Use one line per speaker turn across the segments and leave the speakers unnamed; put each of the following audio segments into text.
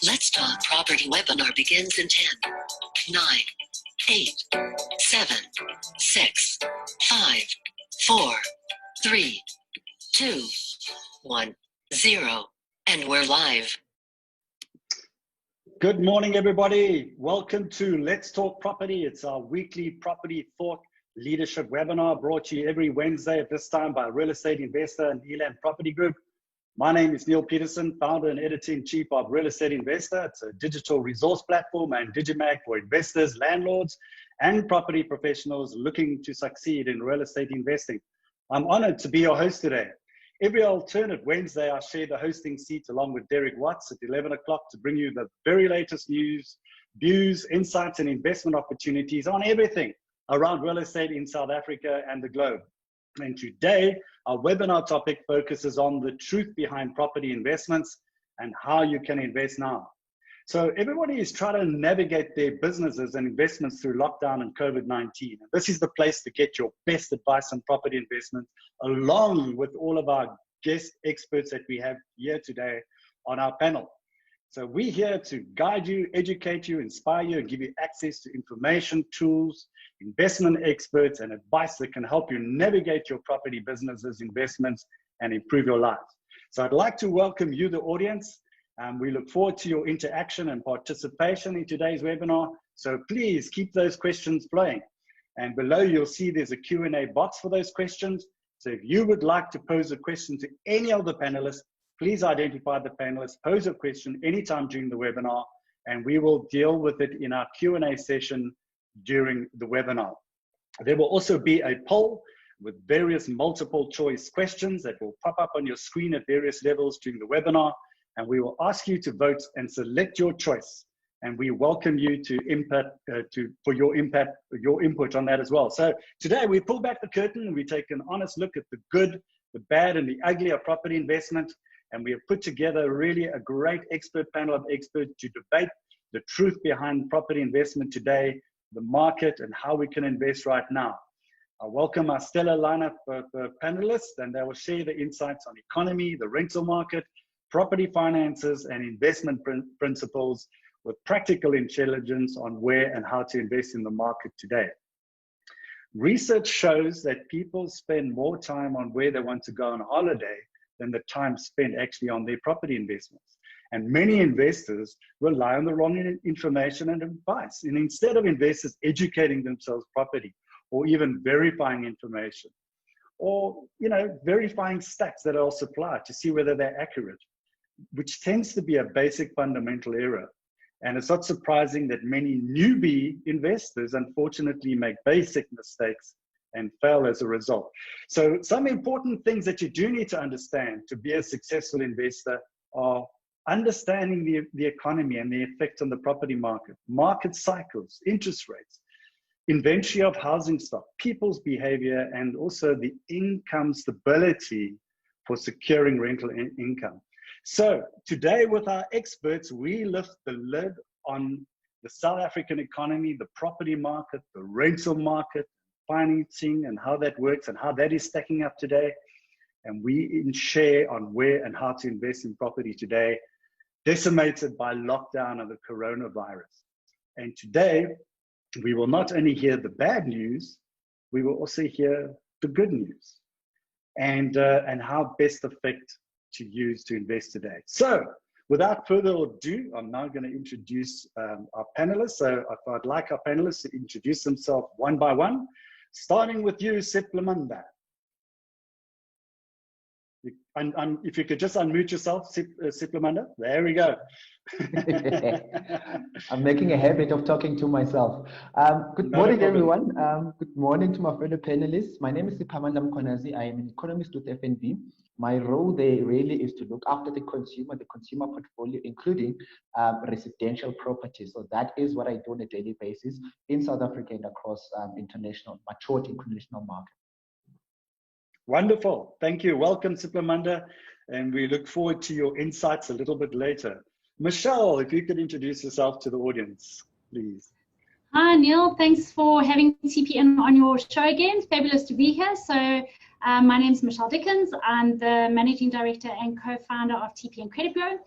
Let's Talk Property webinar begins in 10, 9, 8, 7, 6, 5, 4, 3, 2, 1, 0, and we're live.
Good morning, everybody. Welcome to Let's Talk Property. It's our weekly property thought leadership webinar brought to you every Wednesday at this time by real estate investor and Neale Property Group. My name is Neale Petersen, founder and editor-in-chief of Real Estate Investor. It's a digital resource platform and digimag for investors, landlords, and property professionals looking to succeed in real estate investing. I'm honored to be your host today. Every alternate Wednesday, I share the hosting seat along with Derek Watts at 11 o'clock to bring you the very latest news, views, insights, and investment opportunities on everything around real estate in South Africa and the globe. And today, our webinar topic focuses on the truth behind property investments and how you can invest now. So everybody is trying to navigate their businesses and investments through lockdown and COVID-19. This is the place to get your best advice on property investment, along with all of our guest experts that we have here today on our panel. So we're here to guide you, educate you, inspire you, and give you access to information, tools, investment experts, and advice that can help you navigate your property businesses, investments, and improve your lives. So I'd like to welcome you, the audience. We look forward to your interaction and participation in today's webinar. So please keep those questions flowing. And below you'll see there's a Q&A box for those questions. So if you would like to pose a question to any of the panelists, please identify the panelists, pose a question anytime during the webinar, and we will deal with it in our Q&A session during the webinar. There will also be a poll with various multiple choice questions that will pop up on your screen at various levels during the webinar, and we will ask you to vote and select your choice. And we welcome you to for your input on that as well. So today we pull back the curtain and we take an honest look at the good, the bad, and the ugly of property investment. And we have put together really a great expert panel of experts to debate the truth behind property investment today, the market, and how we can invest right now. I welcome our stellar lineup of panelists, and they will share the insights on economy, the rental market, property finances, and investment principles with practical intelligence on where and how to invest in the market today. Research shows that people spend more time on where they want to go on holiday than the time spent actually on their property investments. And many investors rely on the wrong information and advice. And instead of investors educating themselves properly, or even verifying information, or verifying stats that are supplied to see whether they're accurate, which tends to be a basic fundamental error. And it's not surprising that many newbie investors unfortunately make basic mistakes and fail as a result. So some important things that you do need to understand to be a successful investor are understanding the economy and the effect on the property market, market cycles, interest rates, inventory of housing stock, people's behavior, and also the income stability for securing rental income. So today with our experts, we lift the lid on the South African economy, the property market, the rental market, financing, and how that works and how that is stacking up today. And we share on where and how to invest in property today, decimated by lockdown of the coronavirus. And today, we will not only hear the bad news, we will also hear the good news and how best effect to use to invest today. So without further ado, I'm now going to introduce our panelists. So I'd like our panelists to introduce themselves one by one, starting with you, Siphamandla. If you could just unmute yourself, Siphamandla. There we go.
I'm making a habit of talking to myself. Good morning, everyone. Good morning to my fellow panelists. My name is Siphamandla Mkhwanazi. I am an economist with FNB. My role there really is to look after the consumer portfolio, including residential properties. So that is what I do on a daily basis in South Africa and across matured international markets.
Wonderful. Thank you. Welcome, Siphamandla. And we look forward to your insights a little bit later. Michelle, if you could introduce yourself to the audience, please.
Hi, Neale. Thanks for having TPN on your show again. Fabulous to be here. So, my name is Michelle Dickens. I'm the Managing Director and co-founder of TPN Credit Bureau.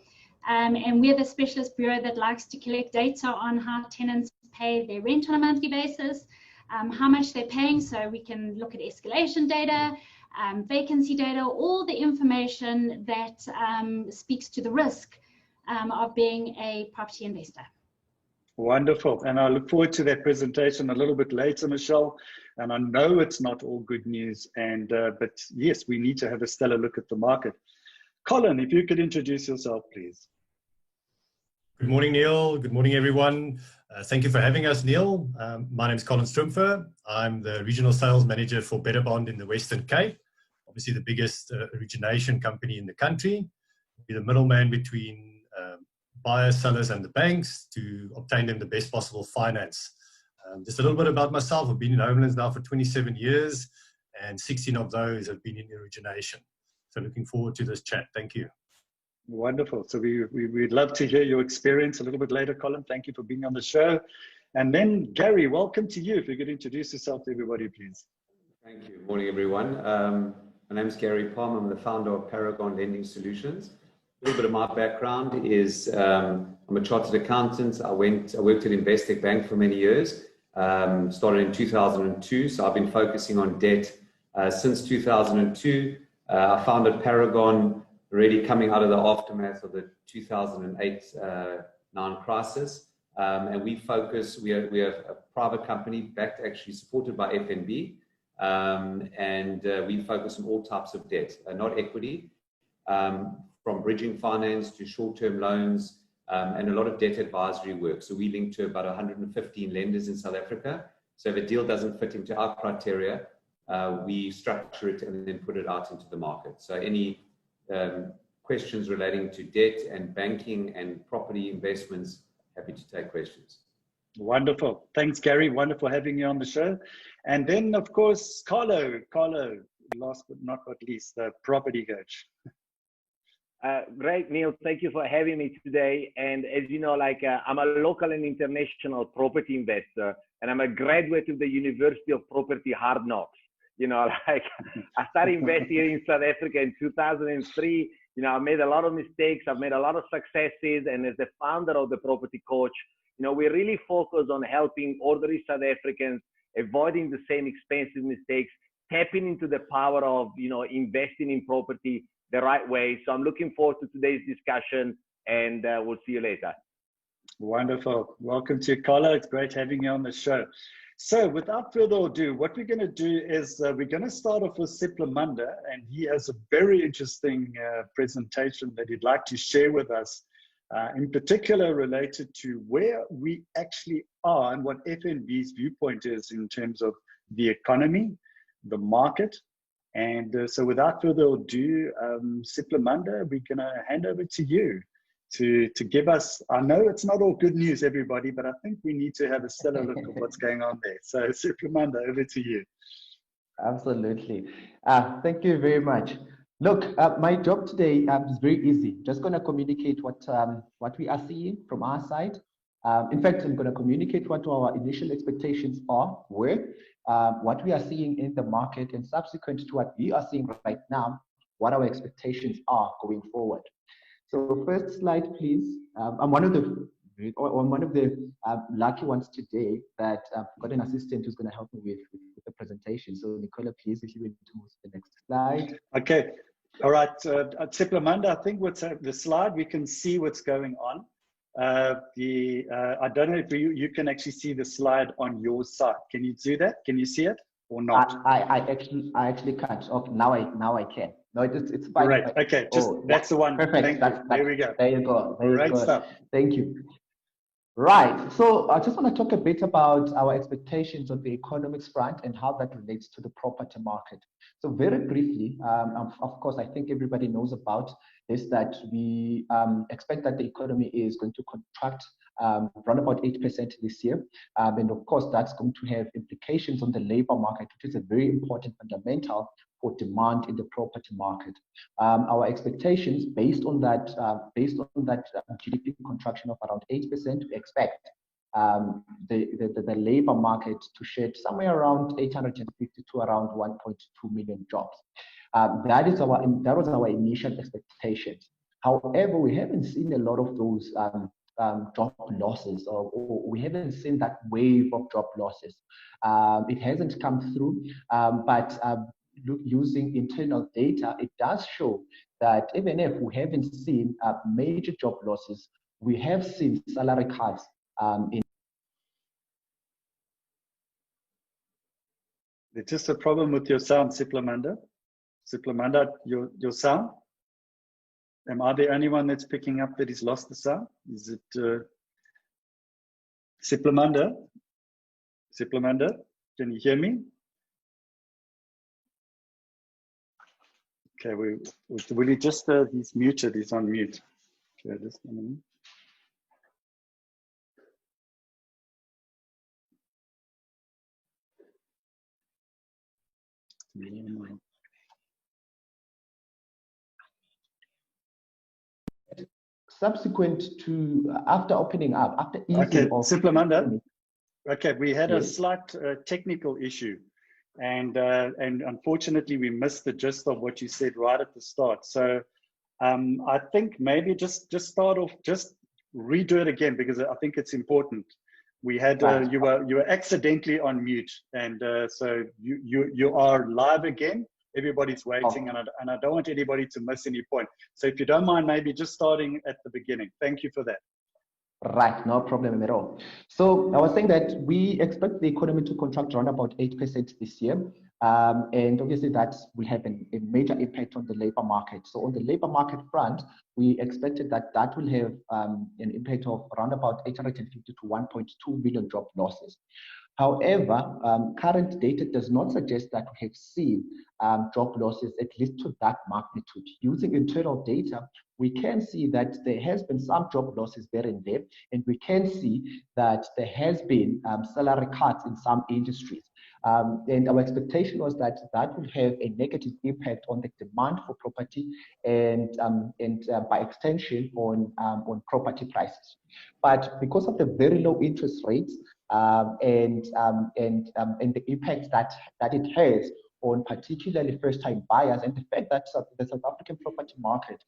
And we're the specialist bureau that likes to collect data on how tenants pay their rent on a monthly basis, how much they're paying, so we can look at escalation data, vacancy data, all the information that speaks to the risk of being a property investor.
Wonderful. And I look forward to that presentation a little bit later, Michelle. And I know it's not all good news, but yes, we need to have a stellar look at the market. Colin, if you could introduce yourself, please.
Good morning, Neale. Good morning, everyone. Thank you for having us, Neale. My name is Colin Strumpfer. I'm the Regional Sales Manager for Better Bond in the Western Cape, obviously the biggest origination company in the country. We're the middleman between buyers, sellers, and the banks to obtain them the best possible finance. Just a little bit about myself. I've been in Homelands now for 27 years, and 16 of those have been in origination. So looking forward to this chat. Thank you.
Wonderful. So we'd love to hear your experience a little bit later, Colin. Thank you for being on the show. And then Gary, welcome to you. If you could introduce yourself to everybody, please.
Thank you. Morning, everyone. My name is Gary Palm. I'm the founder of Paragon Lending Solutions. A little bit of my background is I'm a chartered accountant. I worked at Investec Bank for many years. Started in 2002, so I've been focusing on debt since 2002. I founded Paragon, really coming out of the aftermath of the 2008-9 crisis. And we are a private company backed, actually supported by FNB. We focus on all types of debt, not equity, from bridging finance to short-term loans, and a lot of debt advisory work. So we link to about 115 lenders in South Africa. So if a deal doesn't fit into our criteria, we structure it and then put it out into the market. So any questions relating to debt and banking and property investments, happy to take questions.
Wonderful. Thanks, Gary. Wonderful having you on the show. And then, of course, Carlo, last but not least, the property coach.
Great, Neale. Thank you for having me today. And as you know, I'm a local and international property investor, and I'm a graduate of the University of Property Hard Knocks. I started investing in South Africa in 2003. I made a lot of mistakes. I've made a lot of successes. And as the founder of the Property Coach, we really focus on helping ordinary South Africans avoiding the same expensive mistakes, tapping into the power of, investing in property the right way. So I'm looking forward to today's discussion, and we'll see you later.
Wonderful. Welcome to Carlo. It's great having you on the show. So without further ado, what we're going to do is we're going to start off with Siphamandla, and he has a very interesting presentation that he'd like to share with us, in particular related to where we actually are and what FNB's viewpoint is in terms of the economy, the market. And so without further ado, Siphamandla, we're going to hand over to you to give us, I know it's not all good news, everybody, but I think we need to have a stellar look at what's going on there. So Siphamandla, over to you.
Absolutely. Thank you very much. Look, my job today is very easy. Just going to communicate what we are seeing from our side. In fact, I'm going to communicate what our initial expectations were, what we are seeing in the market, and subsequent to what we are seeing right now, what our expectations are going forward. So first slide, please. I'm one of the lucky ones today that I've got an assistant who's going to help me with the presentation. So Nicola, please, if you would move to the next slide.
Okay. All right. Siphamandla, I think what's the slide, we can see what's going on. I don't know if you can actually see the slide on your side. Can you do that? Can you see it or not?
I actually can't. Okay, now I can. No, it's fine.
Right. Okay. That's the one.
Perfect.
There we go.
There you go.
Great stuff.
Thank you. Right. So I just want to talk a bit about our expectations on the economics front and how that relates to the property market. So very briefly, of course, I think everybody knows about this, that we expect that the economy is going to contract around about 8% this year. And of course, that's going to have implications on the labor market, which is a very important fundamental for demand in the property market. Our expectations based on that GDP contraction of around 8%, we expect the labor market to shed somewhere around 850 to around 1.2 million jobs. That was our initial expectations. However, we haven't seen a lot of those job losses, or we haven't seen that wave of job losses. It hasn't come through, but using internal data, it does show that even if we haven't seen major job losses, we have seen salary cuts in.
There's just a problem with your sound, Siphamandla. Siphamandla, your sound? Am I the only one that's picking up that he's lost the sound? Is it Siphamandla? Siphamandla, can you hear me? Okay, will he just, he's muted, he's on mute. Okay, just a minute.
Subsequent to, after opening up, after easing
okay,
off.
Siphamandla, okay, we had
Yes.
a slight technical issue, and unfortunately we missed the gist of what you said right at the start. So I think maybe just start off, just redo it again, because I think it's important. We had you were accidentally on mute, and so you are live again. Everybody's waiting, and I don't want anybody to miss any point. So if you don't mind, maybe just starting at the beginning. Thank you for that.
Right, no problem at all. So I was saying that we expect the economy to contract around about 8% this year. And obviously that will have a major impact on the labor market. So on the labor market front, we expected that will have an impact of around about 850 to 1.2 million job losses. However, current data does not suggest that we have seen job losses, at least to that magnitude. Using internal data, we can see that there has been some job losses there and there, and we can see that there has been salary cuts in some industries. And our expectation was that that would have a negative impact on the demand for property and by extension on property prices. But because of the very low interest rates and the impact that it has on particularly first-time buyers, and the fact that the South African property market,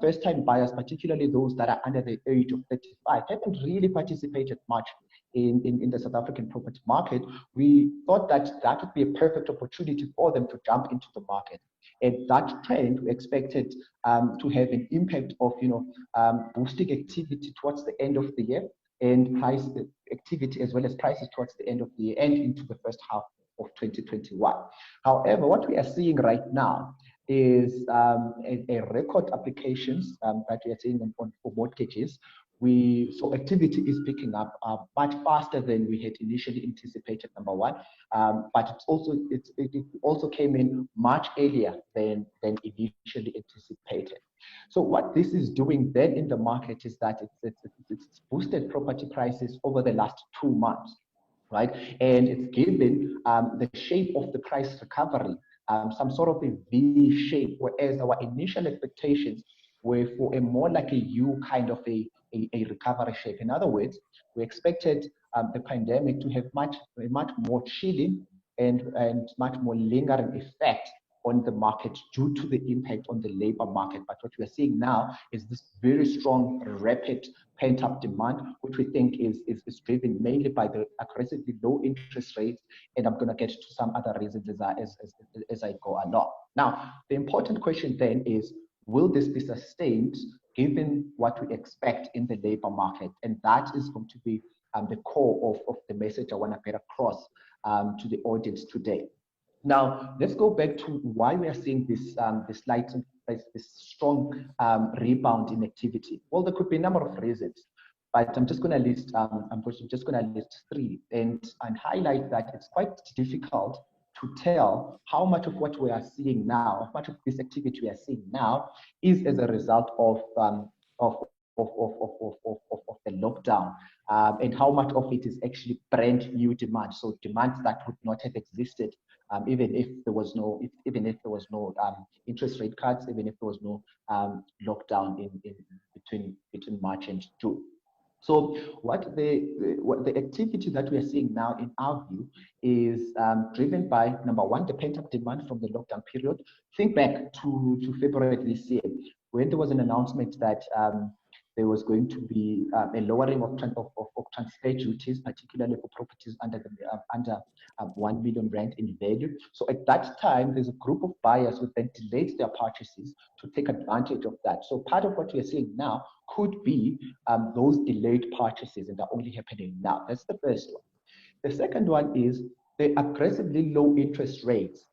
first-time buyers, particularly those that are under the age of 35, haven't really participated much in the South African property market, we thought that that would be a perfect opportunity for them to jump into the market. And that trend we expected to have an impact of boosting activity towards the end of the year, and price activity as well as prices towards the end of the year and into the first half of 2021. However, what we are seeing right now is a record applications that we are seeing for mortgages. So activity is picking up much faster than we had initially anticipated, number one, but it also came in much earlier than initially anticipated. So what this is doing then in the market is that it's boosted property prices over the last 2 months, right? And it's given the shape of the price recovery some sort of a V shape, whereas our initial expectations were for a more like a U kind of a recovery shape. In other words, we expected the pandemic to have a much more chilling and much more lingering effect on the market due to the impact on the labor market. But what we are seeing now is this very strong, rapid pent-up demand, which we think is driven mainly by the aggressively low interest rates. And I'm going to get to some other reasons as I go along. Now, the important question then is, will this be sustained given what we expect in the labor market? And that is going to be the core of the message I want to get across to the audience today. Now, let's go back to why we are seeing this strong rebound in activity. Well, there could be a number of reasons, but I'm just going to list 3 and highlight that it's quite difficult to tell how much of what we are seeing now, how much of this activity we are seeing now, is as a result of the lockdown, and how much of it is actually brand new demand. So demand that would not have existed even if there was no interest rate cuts, even if there was no lockdown in between March and June. So what the activity that we are seeing now, in our view, is driven by, number one, the pent-up demand from the lockdown period. Think back to February this year, when there was an announcement that there was going to be a lowering of transfer duties, particularly for properties under 1 million rand in value. So at that time, there's a group of buyers who then delayed their purchases to take advantage of that. So part of what we are seeing now could be those delayed purchases, and they're only happening now. That's the first one. The second one is the aggressively low interest rates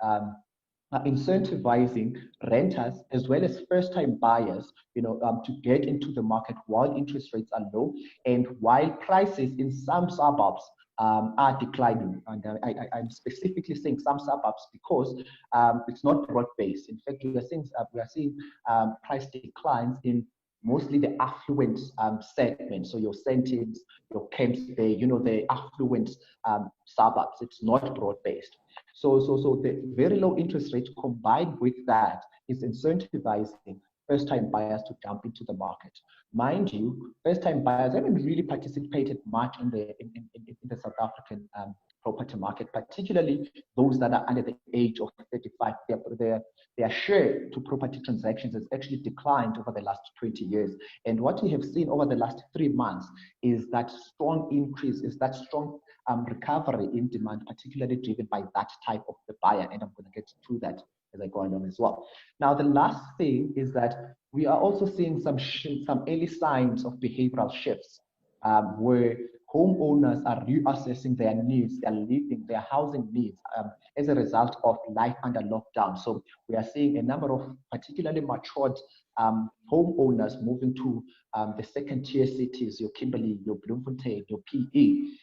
are incentivizing renters as well as first-time buyers, to get into the market while interest rates are low and while prices in some suburbs are declining. And I'm specifically saying some suburbs because it's not broad-based. In fact, we are seeing price declines in mostly the affluent segment. So your Sentins, your Camps Bay, the affluent suburbs. It's not broad-based. So the very low interest rate combined with that is incentivizing first-time buyers to jump into the market. Mind you, first-time buyers haven't really participated much in the South African property market, particularly those that are under the age of 35. Their share to property transactions has actually declined over the last 20 years. And what we have seen over the last 3 months is that strong increase, is that strong recovery in demand, particularly driven by that type of the buyer. And I'm going to get to that as I go along as well. Now, the last thing is that we are also seeing some early signs of behavioral shifts where homeowners are reassessing their needs, their housing needs as a result of life under lockdown. So we are seeing a number of particularly matured homeowners moving to the second-tier cities, your Kimberley, your Bloemfontein, your PE.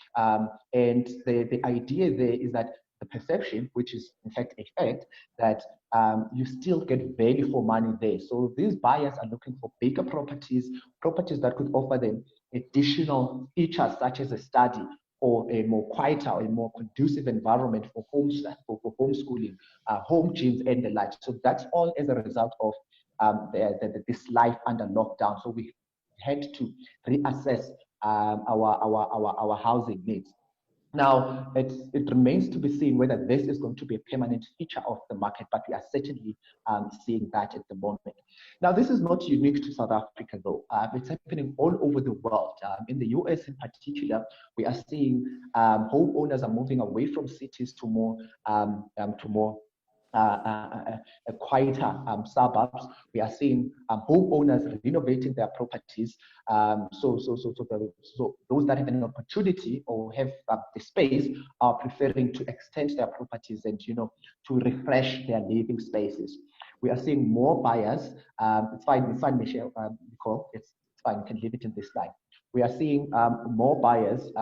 And the idea there is that the perception, which is in fact a fact, that you still get value for money there. So these buyers are looking for bigger properties that could offer them additional features such as a study or a more quieter or a more conducive environment for homeschooling, home gyms and the like. So that's all as a result of this life under lockdown. So we had to reassess our housing needs. Now, it remains to be seen whether this is going to be a permanent feature of the market, but we are certainly seeing that at the moment. Now, this is not unique to South Africa, though. It's happening all over the world. In the US in particular, we are seeing homeowners are moving away from cities to more quieter suburbs. We are seeing homeowners renovating their properties. So those that have an opportunity or have the space are preferring to extend their properties and to refresh their living spaces. We are seeing more buyers. It's fine, Michelle, Nicole. It's fine. You can leave it in this slide. We are seeing more buyers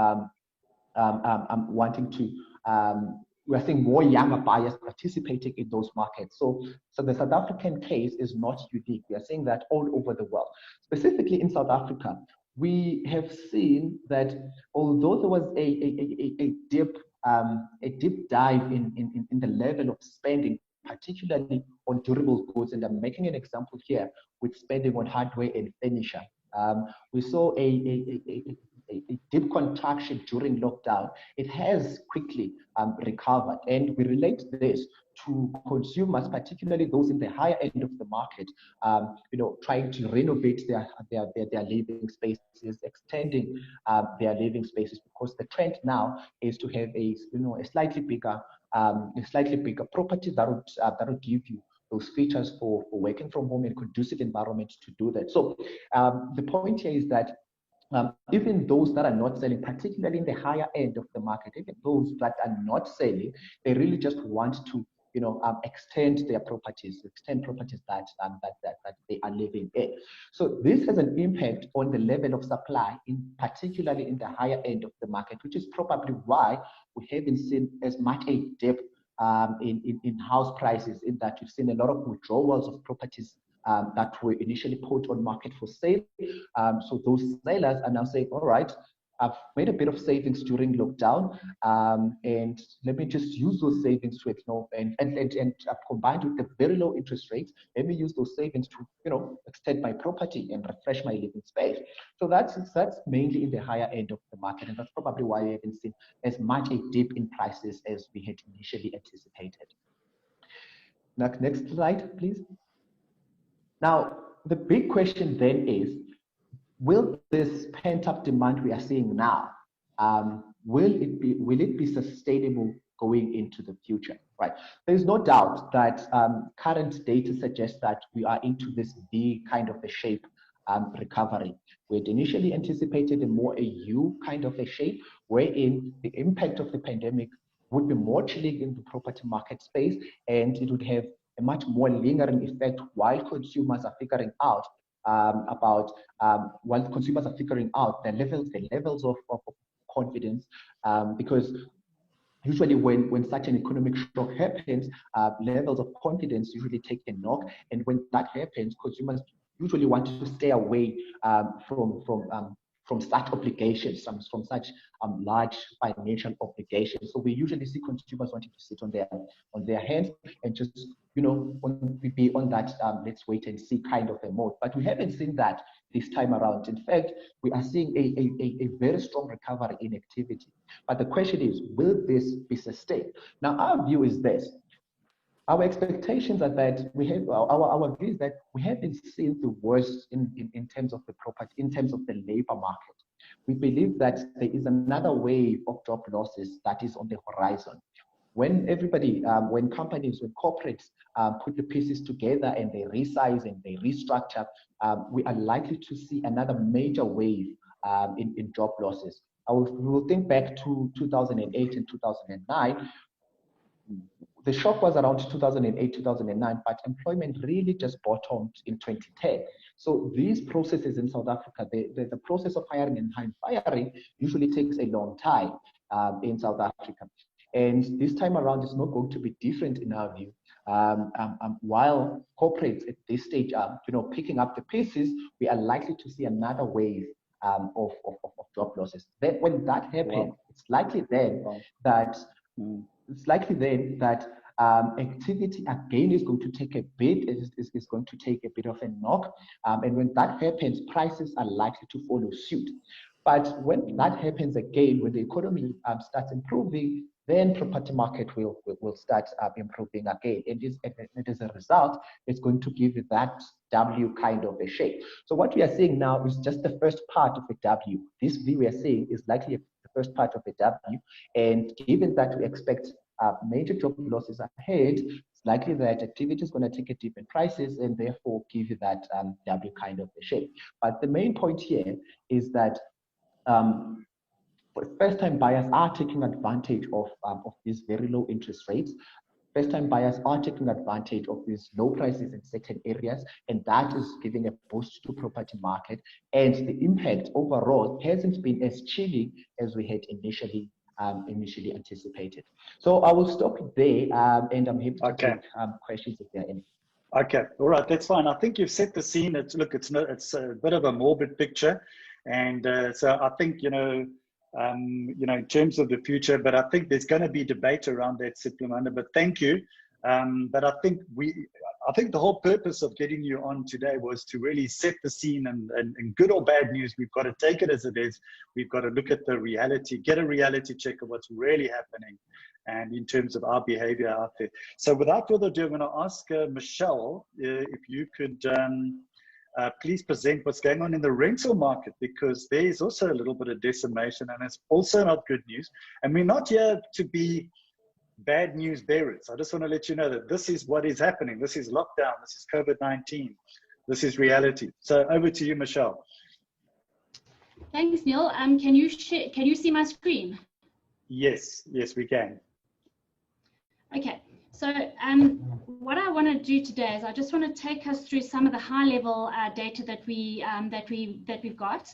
wanting to. We are seeing more younger buyers participating in those markets. So the South African case is not unique. We are seeing that all over the world. Specifically in South Africa, we have seen that although there was a deep dive in the level of spending, particularly on durable goods, and I'm making an example here with spending on hardware and furniture. We saw a deep contraction during lockdown. It has quickly recovered, and we relate this to consumers, particularly those in the higher end of the market, trying to renovate their living spaces, extending their living spaces, because the trend now is to have a slightly bigger property that would give you those features for working from home and conducive environment to do that. So the point here is that even those that are not selling, particularly in the higher end of the market, even those that are not selling, they really just want to extend their properties, that they are living in. So this has an impact on the level of supply, particularly in the higher end of the market, which is probably why we haven't seen as much a dip in house prices, in that we've seen a lot of withdrawals of properties that were initially put on market for sale. So those sellers are now saying, all right, I've made a bit of savings during lockdown, and let me just use those savings to, and combined with the very low interest rates, let me use those savings to, extend my property and refresh my living space. So that's mainly in the higher end of the market, and that's probably why we haven't seen as much a dip in prices as we had initially anticipated. Next slide, please. Now, the big question then is, will this pent-up demand we are seeing now, will it be sustainable going into the future? Right. There's no doubt that current data suggests that we are into this V kind of a shape recovery. We had initially anticipated a more a U kind of a shape, wherein the impact of the pandemic would be more chilling in the property market space, and it would have a much more lingering effect while consumers are figuring out the levels of confidence, because usually when such an economic shock happens, levels of confidence usually take a knock, and when that happens, consumers usually want to stay away from such obligations, from such large financial obligations. So we usually see consumers wanting to sit on their hands and just be on that let's wait and see kind of a mode. But we haven't seen that this time around. In fact, we are seeing a very strong recovery in activity. But the question is, will this be sustained? Now, our view is this. Our expectations are that our view is that we haven't seen the worst in terms of the property, in terms of the labor market. We believe that there is another wave of job losses that is on the horizon. When when companies, when corporates put the pieces together and they resize and they restructure, we are likely to see another major wave in job losses. We will think back to 2008 and 2009. The shock was around 2008, 2009, but employment really just bottomed in 2010. So these processes in South Africa, the process of hiring and firing usually takes a long time in South Africa. And this time around, it's not going to be different in our view. While corporates at this stage are, picking up the pieces, we are likely to see another wave of job losses. Then, when that happens, it's likely then that activity again is going to take a bit, is going to take a bit of a knock. And when that happens, prices are likely to follow suit. But when that happens again, when the economy starts improving, then property market will start improving again. And as a result, it's going to give it that W kind of a shape. So what we are seeing now is just the first part of a W. This V we are seeing is likely the first part of a W. And given that we expect major job losses ahead, it's likely that activity is going to take a dip in prices and therefore give you that W kind of a shape. But the main point here is that first-time buyers are taking advantage of these very low interest rates. First-time buyers are taking advantage of these low prices in certain areas, and that is giving a boost to property market. And the impact overall hasn't been as chilling as we had initially anticipated. So I will stop there, and I'm happy to take questions if there are any.
Okay, all right, that's fine. I think you've set the scene. It's a bit of a morbid picture, and so I think in terms of the future, but I think there's going to be debate around that, Siphamandla. But thank you. But I think the whole purpose of getting you on today was to really set the scene, and good or bad news, we've got to take it as it is. We've got to look at the reality, get a reality check of what's really happening, and in terms of our behavior out there. So without further ado, I'm going to ask Michelle if you could please present what's going on in the rental market, because there is also a little bit of decimation, and it's also not good news. And we're not here to be bad news bearers. I just want to let you know that this is what is happening. This is lockdown. This is COVID-19. This is reality. So over to you, Michelle.
Thanks, Neale. Can you see my screen?
Yes, we can.
Okay. So what I want to do today is I just want to take us through some of the high-level data that we've got.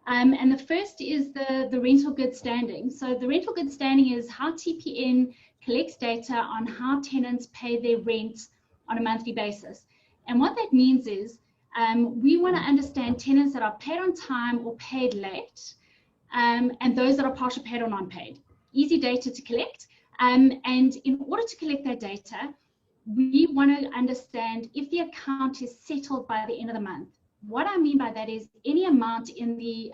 And the first is the rental good standing. So the rental good standing is how TPN collects data on how tenants pay their rent on a monthly basis. And what that means is we want to understand tenants that are paid on time or paid late, and those that are partial paid or non-paid. Easy data to collect. And in order to collect that data, we want to understand if the account is settled by the end of the month. What I mean by that is any amount in the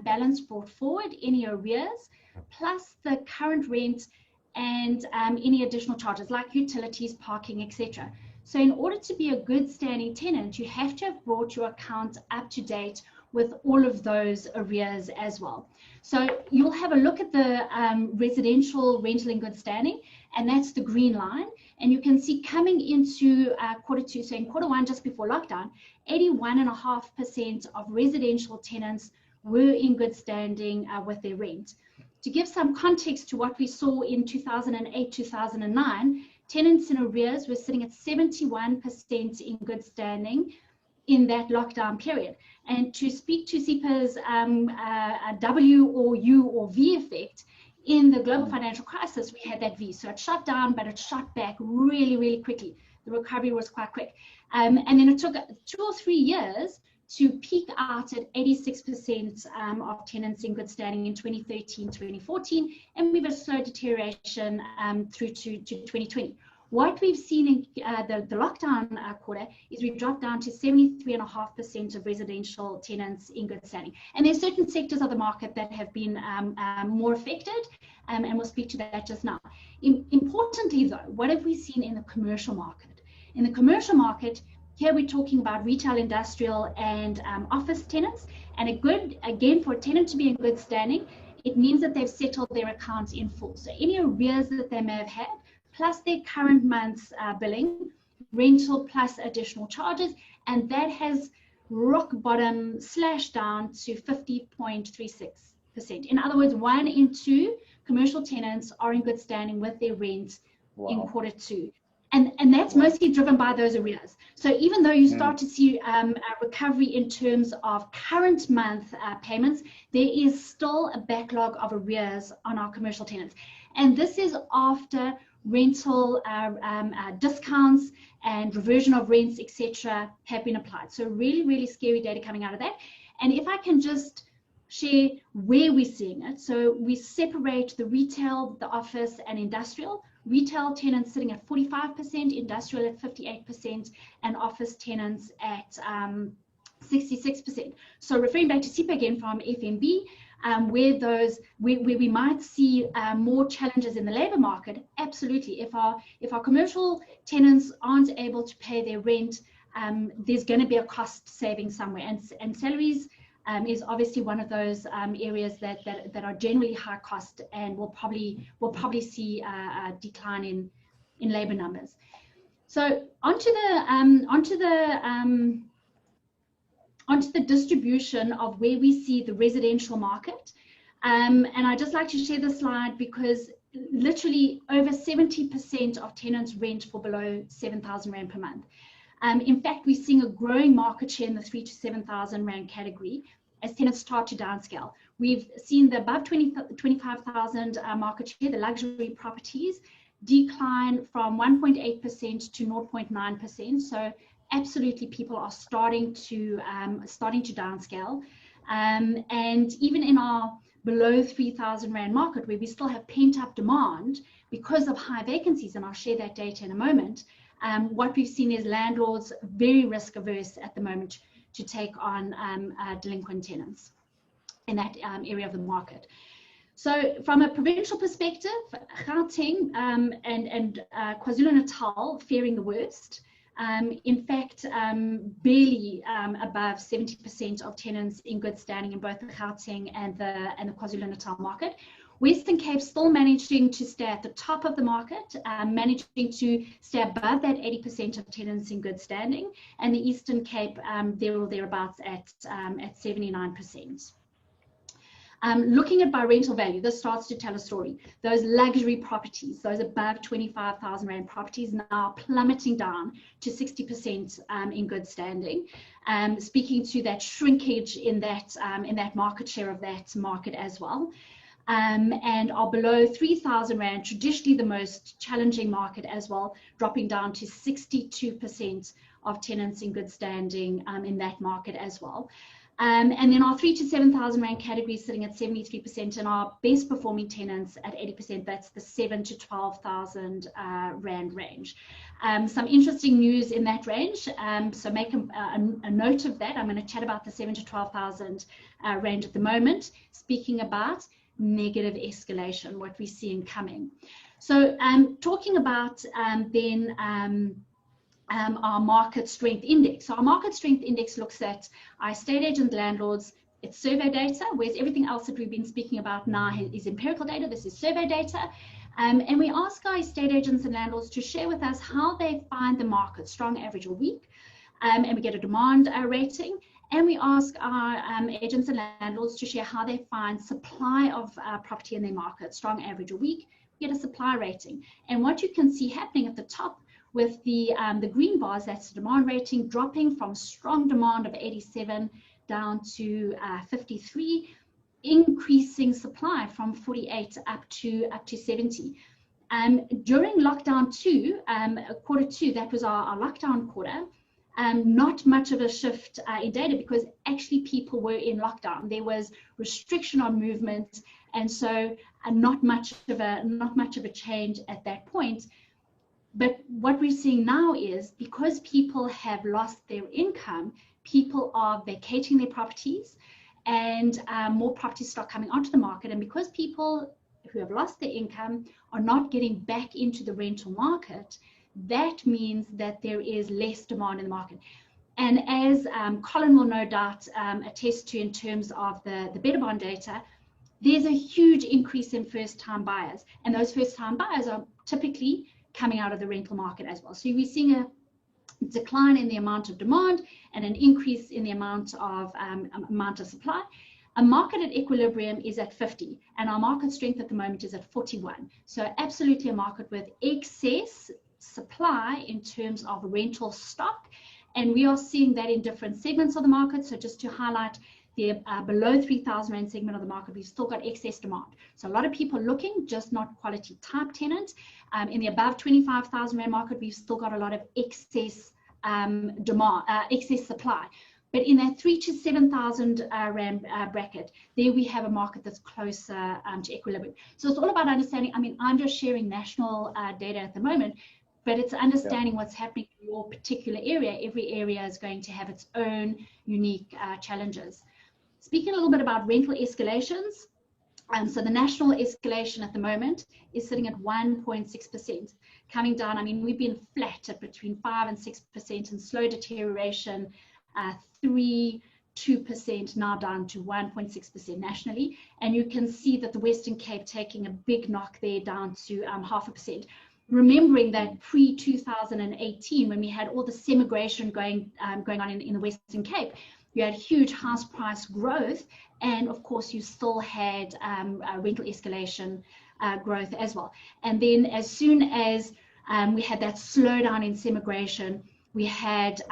balance brought forward, any arrears, plus the current rent and any additional charges like utilities, parking, etc. So in order to be a good standing tenant, you have to have brought your account up to date with all of those arrears as well. So you'll have a look at the residential rental in good standing, and that's the green line. And you can see coming into Q2, so in Q1, just before lockdown, 81.5% of residential tenants were in good standing with their rent. To give some context to what we saw in 2008, 2009, tenants in arrears were sitting at 71% in good standing in that lockdown period. And to speak to SEPA's W or U or V effect, in the global financial crisis, we had that V. So it shot down, but it shot back really, really quickly. The recovery was quite quick. And then it took 2 or 3 years to peak out at 86% of tenants in good standing in 2013, 2014, and we have a slow deterioration through to 2020. What we've seen in the lockdown quarter is we've dropped down to 73.5% of residential tenants in good standing. And there's certain sectors of the market that have been more affected, and we'll speak to that just now. Importantly though, what have we seen in the commercial market? In the commercial market, here we're talking about retail, industrial, and office tenants. And again, for a tenant to be in good standing, it means that they've settled their accounts in full. So any arrears that they may have had, plus their current month's billing, rental plus additional charges, and that has rock bottom slashed down to 50.36%. In other words, 1 in 2 commercial tenants are in good standing with their rent in Q2. And that's mostly driven by those arrears. So even though you start to see a recovery in terms of current month payments, there is still a backlog of arrears on our commercial tenants. And this is after rental discounts and reversion of rents, etc., have been applied. So really, really scary data coming out of that. And if I can just share where we're seeing it. So we separate the retail, the office, and industrial. Retail tenants sitting at 45%, industrial at 58%, and office tenants at 66%. So referring back to SEPA again from FNB, where we might see more challenges in the labor market, absolutely. If our commercial tenants aren't able to pay their rent, there's going to be a cost saving somewhere, and salaries is obviously one of those areas that are generally high cost, and we'll probably see a decline in labor numbers. So onto the distribution of where we see the residential market, and I'd just like to share this slide because literally over 70% of tenants rent for below 7,000 Rand per month. In fact, we're seeing a growing market share in the 3,000 to 7,000 Rand category as tenants start to downscale. We've seen the above 25,000 market share, the luxury properties, decline from 1.8% to 0.9%. So absolutely, people are starting to downscale. And even in our below 3,000 Rand market, where we still have pent-up demand because of high vacancies, and I'll share that data in a moment, what we've seen is landlords very risk averse at the moment to take on delinquent tenants in that area of the market. So from a provincial perspective, Gauteng and KwaZulu-Natal faring the worst. In fact, barely above 70% of tenants in good standing in both the Gauteng and the KwaZulu-Natal market. Western Cape still managing to stay at the top of the market, managing to stay above that 80% of tenants in good standing, and the Eastern Cape there or thereabouts at 79%. Looking at by rental value, this starts to tell a story. Those luxury properties, those above 25,000 Rand properties, now plummeting down to 60% in good standing, speaking to that shrinkage in that market share of that market as well. And are below 3,000 Rand, traditionally the most challenging market as well, dropping down to 62% of tenants in good standing in that market as well. And then our 3 to 7,000 Rand category is sitting at 73%, and our best performing tenants at 80%. That's the 7 to 12,000 Rand range. Some interesting news in that range. So make a note of that. I'm going to chat about the 7 to 12,000 range at the moment, speaking about negative escalation, what we're seeing coming. So talking about then our market strength index. So our market strength index looks at our estate agent landlords. It's survey data, whereas everything else that we've been speaking about now is empirical data. This is survey data. And we ask our estate agents and landlords to share with us how they find the market, strong, average, or weak. And we get a demand rating. And we ask our agents and landlords to share how they find supply of property in their market, strong, average, or weak. We get a supply rating. And what you can see happening at the top with the green bars, that's the demand rating, dropping from strong demand of 87 down to 53, increasing supply from 48 up to 70. During lockdown 2, quarter 2, that was our lockdown quarter, not much of a shift in data, because actually people were in lockdown. There was restriction on movement, and so not much of a change at that point. But what we're seeing now is, because people have lost their income, people are vacating their properties, and more property stock coming onto the market. And because people who have lost their income are not getting back into the rental market, that means that there is less demand in the market. And as Colin will no doubt attest to in terms of the Betterbond data, there's a huge increase in first-time buyers. And those first-time buyers are typically coming out of the rental market as well. So we're seeing a decline in the amount of demand and an increase in the amount of supply. A market at equilibrium is at 50, and our market strength at the moment is at 41. So absolutely a market with excess supply in terms of rental stock, and we are seeing that in different segments of the market. So just to highlight, the below 3,000 Rand segment of the market, we've still got excess demand. So a lot of people looking, just not quality type tenant. In the above 25,000 Rand market, we've still got a lot of excess demand, excess supply. But in that 3 to 7,000 Rand bracket, there we have a market that's closer to equilibrium. So it's all about understanding. I mean, I'm just sharing national data at the moment, but it's understanding what's happening in your particular area. Every area is going to have its own unique challenges. Speaking a little bit about rental escalations, so the national escalation at the moment is sitting at 1.6%, coming down. I mean, we've been flat at between 5 and 6%, and slow deterioration 2%, now down to 1.6% nationally. And you can see that the Western Cape taking a big knock there, down to 0.5%. Remembering that pre-2018, when we had all this immigration going on in the Western Cape, you had huge house price growth, and of course you still had rental escalation growth as well. And then as soon as we had that slowdown in immigration, we had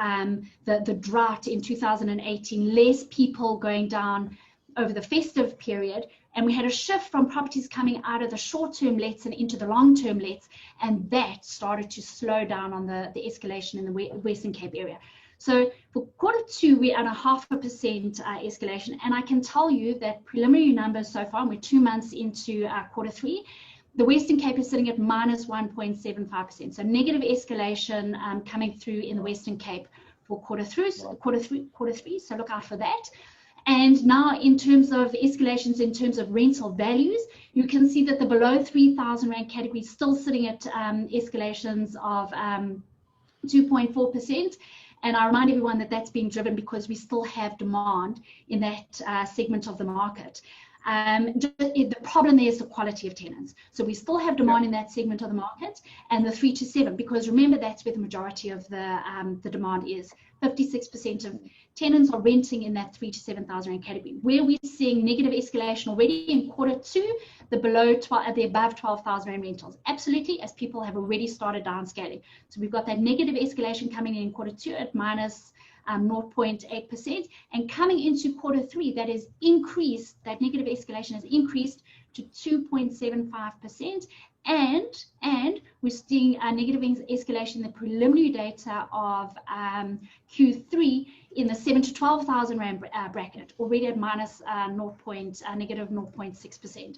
the drought in 2018, less people going down over the festive period, and we had a shift from properties coming out of the short-term lets and into the long-term lets, and that started to slow down on the escalation in the Western Cape area. So for quarter 2, we're at 0.5% escalation, and I can tell you that preliminary numbers so far, and we're 2 months into quarter 3, the Western Cape is sitting at minus 1.75%. So negative escalation coming through in the Western Cape for quarter 3. So look out for that. And now in terms of escalations, in terms of rental values, you can see that the below 3,000 Rand category is still sitting at escalations of 2.4%. And I remind everyone that that's being driven because we still have demand in that segment of the market. The problem there is the quality of tenants. So we still have demand in that segment of the market, and the 3 to 7, because remember, that's where the majority of the demand is. 56% of tenants are renting in that 3 to 7,000 Rand category. Where we're seeing negative escalation already in quarter 2, the above 12,000 Rand rentals. Absolutely, as people have already started downscaling. So we've got that negative escalation coming in quarter 2 at minus 0.8%, and coming into quarter 3, that negative escalation has increased to 2.75%, And we're seeing a negative escalation in the preliminary data of Q3 in the 7 to 12,000 rand bracket, already at minus negative 0.6%.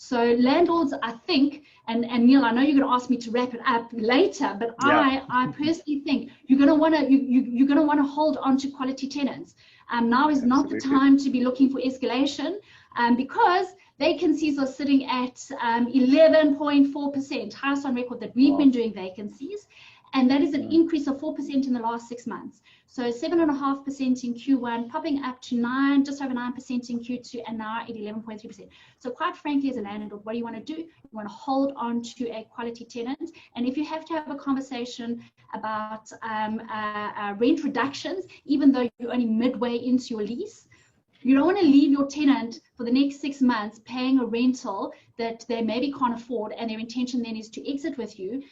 So landlords, I think, and Neale, I know you're going to ask me to wrap it up later, but yeah. I personally think you're going to want to you're going to want to hold on to quality tenants. Now is not the time to be looking for escalation, because vacancies are sitting at 11.4%, highest on record that we've been doing vacancies, and that is an increase of 4% in the last 6 months. So 7.5% in Q1, popping up to just over 9% in Q2, and now at 11.3%. So quite frankly, as a landlord, what do you want to do? You want to hold on to a quality tenant, and if you have to have a conversation about rent reductions, even though you're only midway into your lease, you don't want to leave your tenant for the next 6 months paying a rental that they maybe can't afford, and their intention then is to exit with you.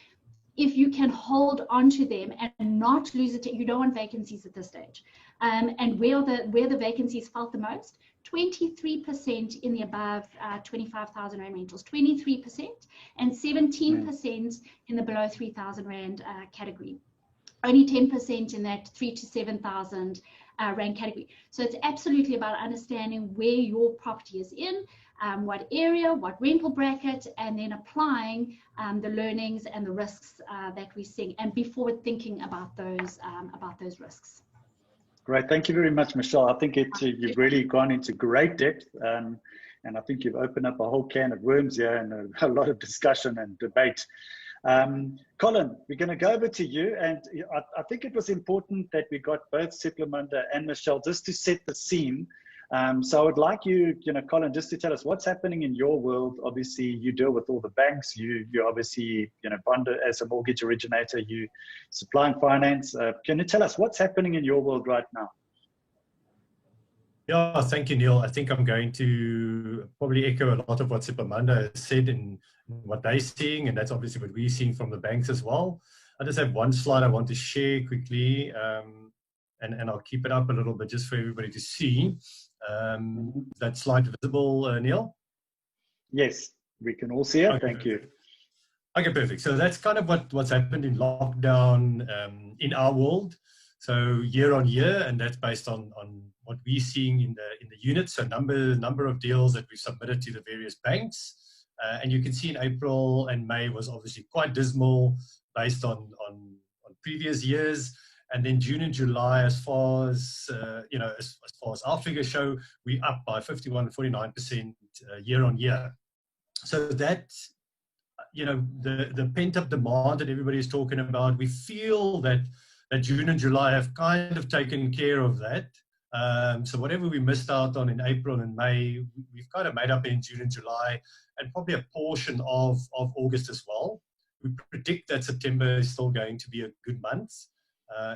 If you can hold on to them and not lose it, you don't want vacancies at this stage. And where the vacancies felt the most, 23% in the above 25,000 rand rentals, 23%, and 17% in the below 3,000 rand category. Only 10% in that 3 to 7,000 rand category. So it's absolutely about understanding where your property is in, what area, what rental bracket, and then applying the learnings and the risks that we're seeing, and be forward thinking about those risks.
Great, thank you very much, Michelle. I think you've really gone into great depth, and I think you've opened up a whole can of worms here and a lot of discussion and debate. Colin, we're going to go over to you, and I think it was important that we got both Siphamandla and Michelle just to set the scene. So I would like you, Colin, just to tell us what's happening in your world. Obviously, you deal with all the banks. You obviously, bond as a mortgage originator. You supply and finance. Can you tell us what's happening in your world right now?
Yeah, thank you, Neale. I think I'm going to probably echo a lot of what Siphamandla has said in what they're seeing, and that's obviously what we're seeing from the banks as well. I just have one slide I want to share quickly, and I'll keep it up a little bit just for everybody to see. That slide visible, Neale?
Yes, we can all see it. Okay, thank you.
Okay, perfect. So that's kind of what's happened in lockdown in our world. So year on year, and that's based on what we're seeing in the units. So number of deals that we've submitted to the various banks, and you can see in April and May was obviously quite dismal based on previous years. And then June and July, as far as as far as our figures show, we're up by 51 and 49% year on year. So that, the pent-up demand that everybody is talking about, we feel that June and July have kind of taken care of that. So whatever we missed out on in April and May, we've kind of made up in June and July, and probably a portion of August as well. We predict that September is still going to be a good month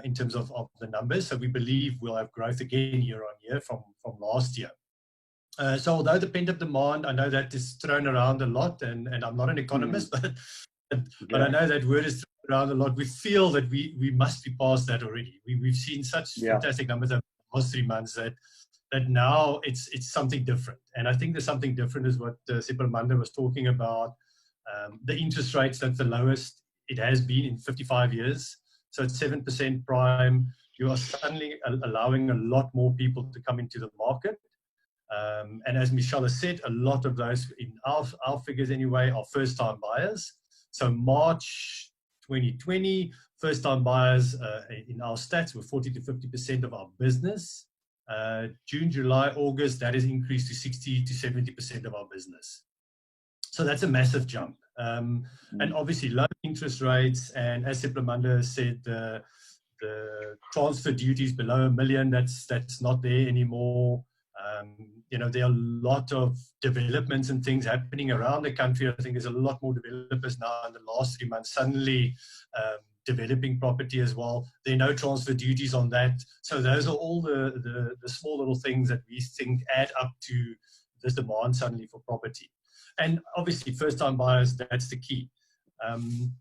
in terms of the numbers. So we believe we'll have growth again year on year from last year. So although the pent-up demand, I know that is thrown around a lot, and I'm not an economist, but I know that word is thrown around a lot. We feel that we must be past that already. We've seen such fantastic numbers over the last 3 months that now it's something different. And I think there's something different is what Siphamandla was talking about. The interest rates, that's the lowest it has been in 55 years. So it's 7% prime. You are suddenly allowing a lot more people to come into the market. And as Michelle has said, a lot of those, in our figures anyway, are first-time buyers. So March 2020, first-time buyers in our stats were 40 to 50% of our business. June, July, August, that has increased to 60 to 70% of our business. So that's a massive jump. And obviously low interest rates, and as Siphamandla said, the transfer duties below $1 million, that's not there anymore. There are a lot of developments and things happening around the country. I think there's a lot more developers now in the last 3 months suddenly developing property as well. There are no transfer duties on that. So those are all the small little things that we think add up to this demand suddenly for property. And obviously first-time buyers, that's the key.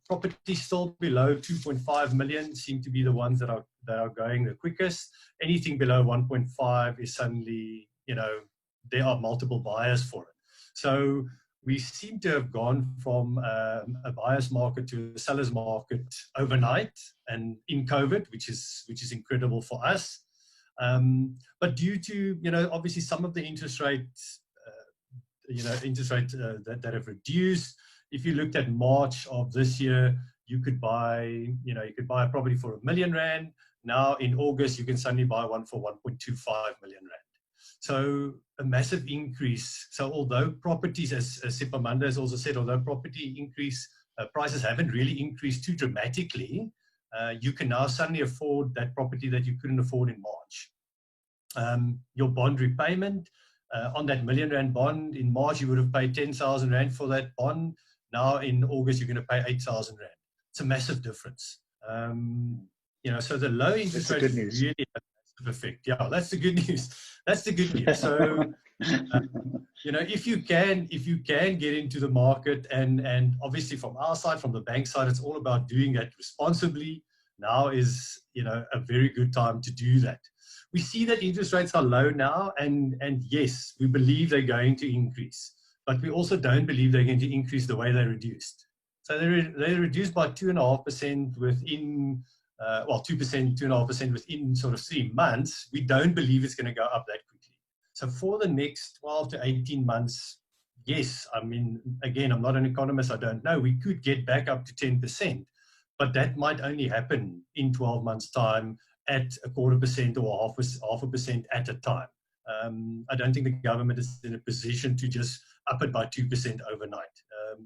Property still below 2.5 million seem to be the ones that are going the quickest. Anything below 1.5 is suddenly, there are multiple buyers for it. So we seem to have gone from a buyer's market to a seller's market overnight and in COVID, which is incredible for us. But due to, obviously some of the interest rates, that have reduced. If you looked at March of this year, you could buy a property for R1 million. Now in August, you can suddenly buy one for 1.25 million rand. So a massive increase. So although properties, as Siphamandla has also said, although property prices haven't really increased too dramatically, you can now suddenly afford that property that you couldn't afford in March. Your bond repayment, on that R1 million bond, in March you would have paid 10,000 rand for that bond. Now in August you're going to pay 8,000 rand. It's a massive difference. So the low interest rate really has a massive effect. Yeah, that's the good news. That's the good news. So if you can get into the market, and obviously from our side, from the bank side, it's all about doing that responsibly. Now is a very good time to do that. We see that interest rates are low now, and yes, we believe they're going to increase, but we also don't believe they're going to increase the way they reduced. So they reduced by 2.5% within, 2.5% within sort of 3 months. We don't believe it's going to go up that quickly. So for the next 12 to 18 months, yes, I mean, again, I'm not an economist, I don't know. We could get back up to 10%, but that might only happen in 12 months' time, at 0.25% or 0.5% at a time. I don't think the government is in a position to just up it by 2% overnight.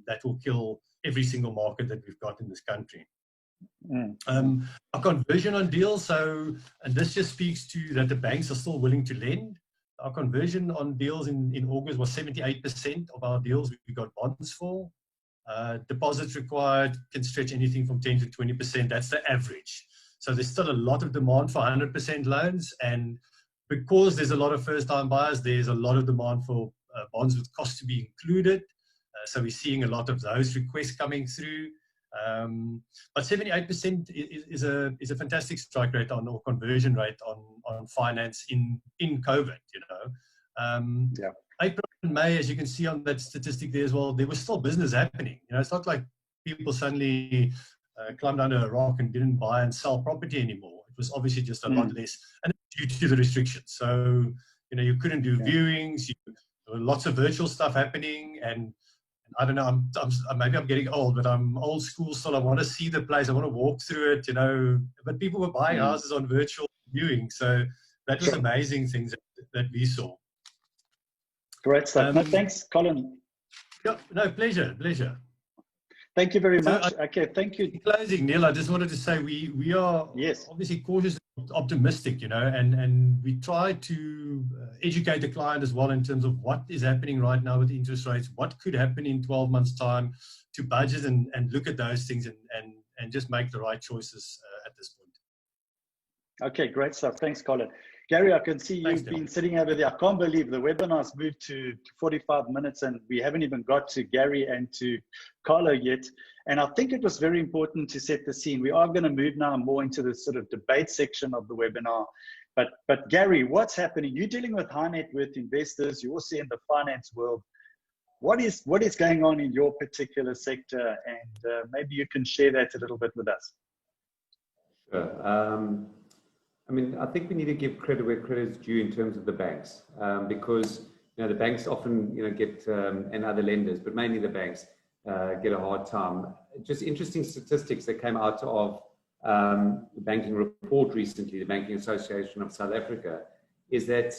That will kill every single market that we've got in this country. Our conversion on deals, and this just speaks to that the banks are still willing to lend. Our conversion on deals in August was 78% of our deals we got bonds for. Deposits required can stretch anything from 10 to 20%. That's the average. So there's still a lot of demand for 100% loans, and because there's a lot of first-time buyers, there's a lot of demand for bonds with cost to be included. So we're seeing a lot of those requests coming through. But 78% is a fantastic strike rate or conversion rate on finance in COVID. April and May, as you can see on that statistic there as well, there was still business happening. It's not like people suddenly climbed under a rock and didn't buy and sell property anymore. It was obviously just a lot less, and due to the restrictions. So you couldn't do viewings. There were lots of virtual stuff happening, and I don't know. Maybe I'm getting old, but I'm old school still. I want to see the place. I want to walk through it. But people were buying houses on virtual viewing, so that was amazing things that we saw.
Great stuff. No, thanks, Colin.
Yeah, no, pleasure.
Thank you very much. Okay, thank you.
In closing, Neale, I just wanted to say we are obviously cautiously optimistic, and we try to educate the client as well in terms of what is happening right now with interest rates, what could happen in 12 months' time, to budget and look at those things and just make the right choices at this point.
Okay, great stuff. Thanks, Colin. Gary, I can see you've been sitting over there. I can't believe the webinar's moved to 45 minutes and we haven't even got to Gary and to Carlo yet. And I think it was very important to set the scene. We are going to move now more into the sort of debate section of the webinar. But Gary, what's happening? You're dealing with high net worth investors. You're also in the finance world. What is going on in your particular sector? And maybe you can share that a little bit with us.
Sure. I think we need to give credit where credit is due in terms of the banks, because the banks often get and other lenders, but mainly the banks get a hard time. Just interesting statistics that came out of the banking report recently, the Banking Association of South Africa, is that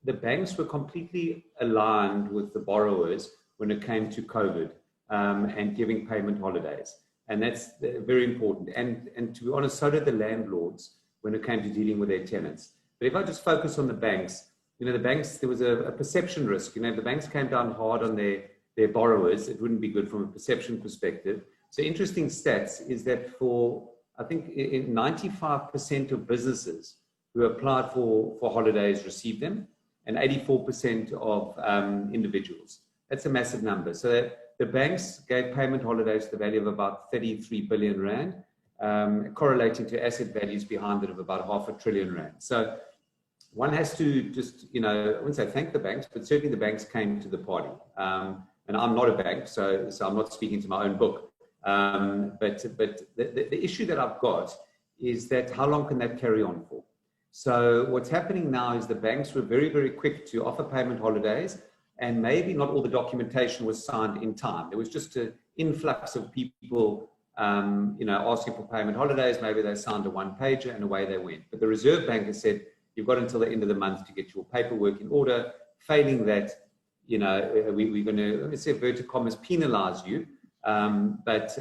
the banks were completely aligned with the borrowers when it came to COVID and giving payment holidays, and that's very important. And to be honest, so did the landlords when it came to dealing with their tenants. But if I just focus on the banks, the banks, there was a perception risk. If the banks came down hard on their borrowers, it wouldn't be good from a perception perspective. So interesting stats is that for, I think, 95% of businesses who applied for holidays received them, and 84% of individuals. That's a massive number. So the banks gave payment holidays to the value of about 33 billion rand, correlating to asset values behind it of about 500 billion rand. So one has to just, I wouldn't say thank the banks, but certainly the banks came to the party. and I'm not a bank, so I'm not speaking to my own book. But the issue that I've got is that how long can that carry on for? So what's happening now is the banks were very, very quick to offer payment holidays, and maybe not all the documentation was signed in time. There was just an influx of people, asking for payment holidays. Maybe they signed a one-pager and away they went. But the Reserve Bank has said, you've got until the end of the month to get your paperwork in order. Failing that, we're going to, let me say, inverted commas, penalize you. But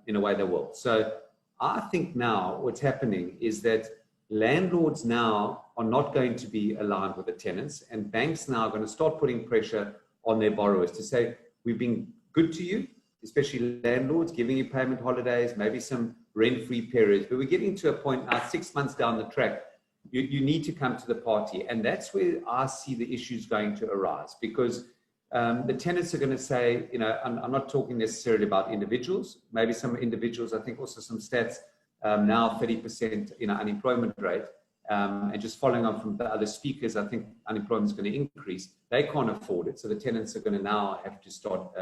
in a way they will. So I think now what's happening is that landlords now are not going to be aligned with the tenants, and banks now are going to start putting pressure on their borrowers to say, we've been good to you, especially landlords, giving you payment holidays, maybe some rent-free periods. But we're getting to a point now, 6 months down the track, you need to come to the party. And that's where I see the issues going to arise, because the tenants are going to say, I'm not talking necessarily about individuals, maybe some individuals, I think also some stats, now 30% unemployment rate, and just following on from the other speakers, I think unemployment is going to increase. They can't afford it, so the tenants are going to now have to start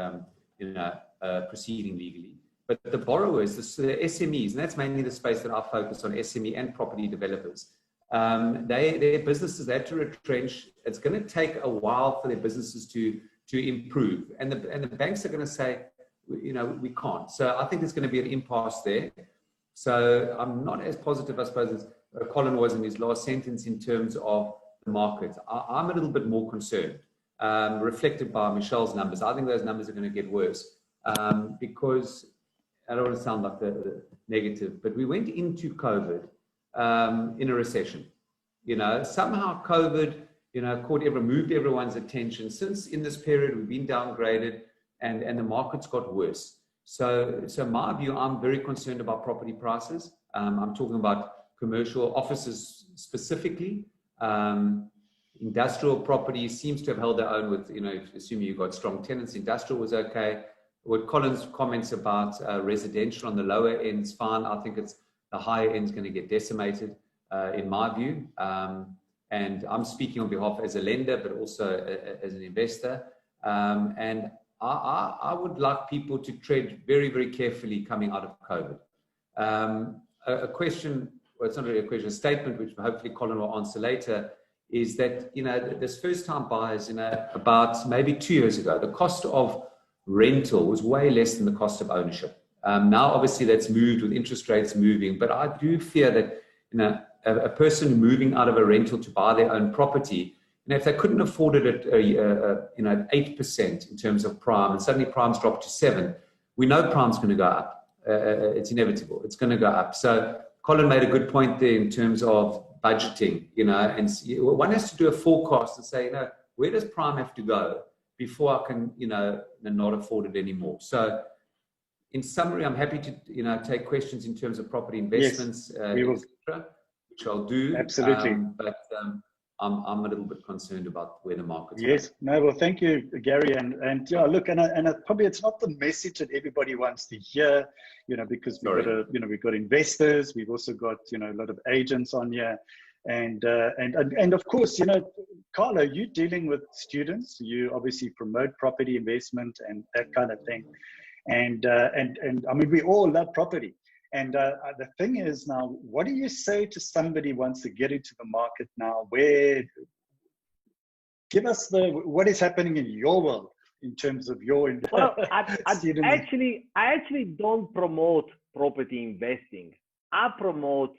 proceeding legally. But the borrowers, the SMEs, and that's mainly the space that I focus on, SME and property developers, their businesses, they have to retrench. It's going to take a while for their businesses to improve, and the banks are going to say, we can't. So I think there's going to be an impasse there. So I'm not as positive, I suppose, as Colin was in his last sentence in terms of the market. I'm a little bit more concerned, reflected by Michelle's numbers. I think those numbers are going to get worse, because I don't want to sound like the negative, but we went into COVID in a recession. Somehow COVID, moved everyone's attention. Since in this period we've been downgraded, and the market's got worse. So my view, I'm very concerned about property prices. I'm talking about commercial offices specifically. Industrial property seems to have held their own with, assuming you've got strong tenants. Industrial was okay. What Colin's comments about residential on the lower end's fine. I think it's the higher end's going to get decimated, in my view. And I'm speaking on behalf as a lender, but also as an investor. And I would like people to tread very, very carefully coming out of COVID. A question, well, it's not really a question, a statement, which hopefully Colin will answer later, is that, this first-time buyers, about maybe 2 years ago, the cost of rental was way less than the cost of ownership. Now, obviously, that's moved with interest rates moving, but I do fear that, a person moving out of a rental to buy their own property, if they couldn't afford it at 8% in terms of prime, and suddenly prime's dropped to 7%, we know prime's going to go up. It's inevitable. It's going to go up. So Colin made a good point there in terms of budgeting, and one has to do a forecast and say, where does prime have to go before I can, not afford it anymore? So in summary, I'm happy to, take questions in terms of property investments,
yes,
which I'll do.
Absolutely.
But I'm a little bit concerned about where the market's
Yes,
going.
no, well, thank you, Gary. And yeah, look, and probably it's not the message that everybody wants to hear, because we've got investors, we've also got, a lot of agents on here. And of course, Carlo, you're dealing with students, you obviously promote property investment and that kind of thing. And I mean, we all love property. And the thing is now, what do you say to somebody who wants to get into the market now? Give us what is happening in your world in terms of your
I actually don't promote property investing. I promote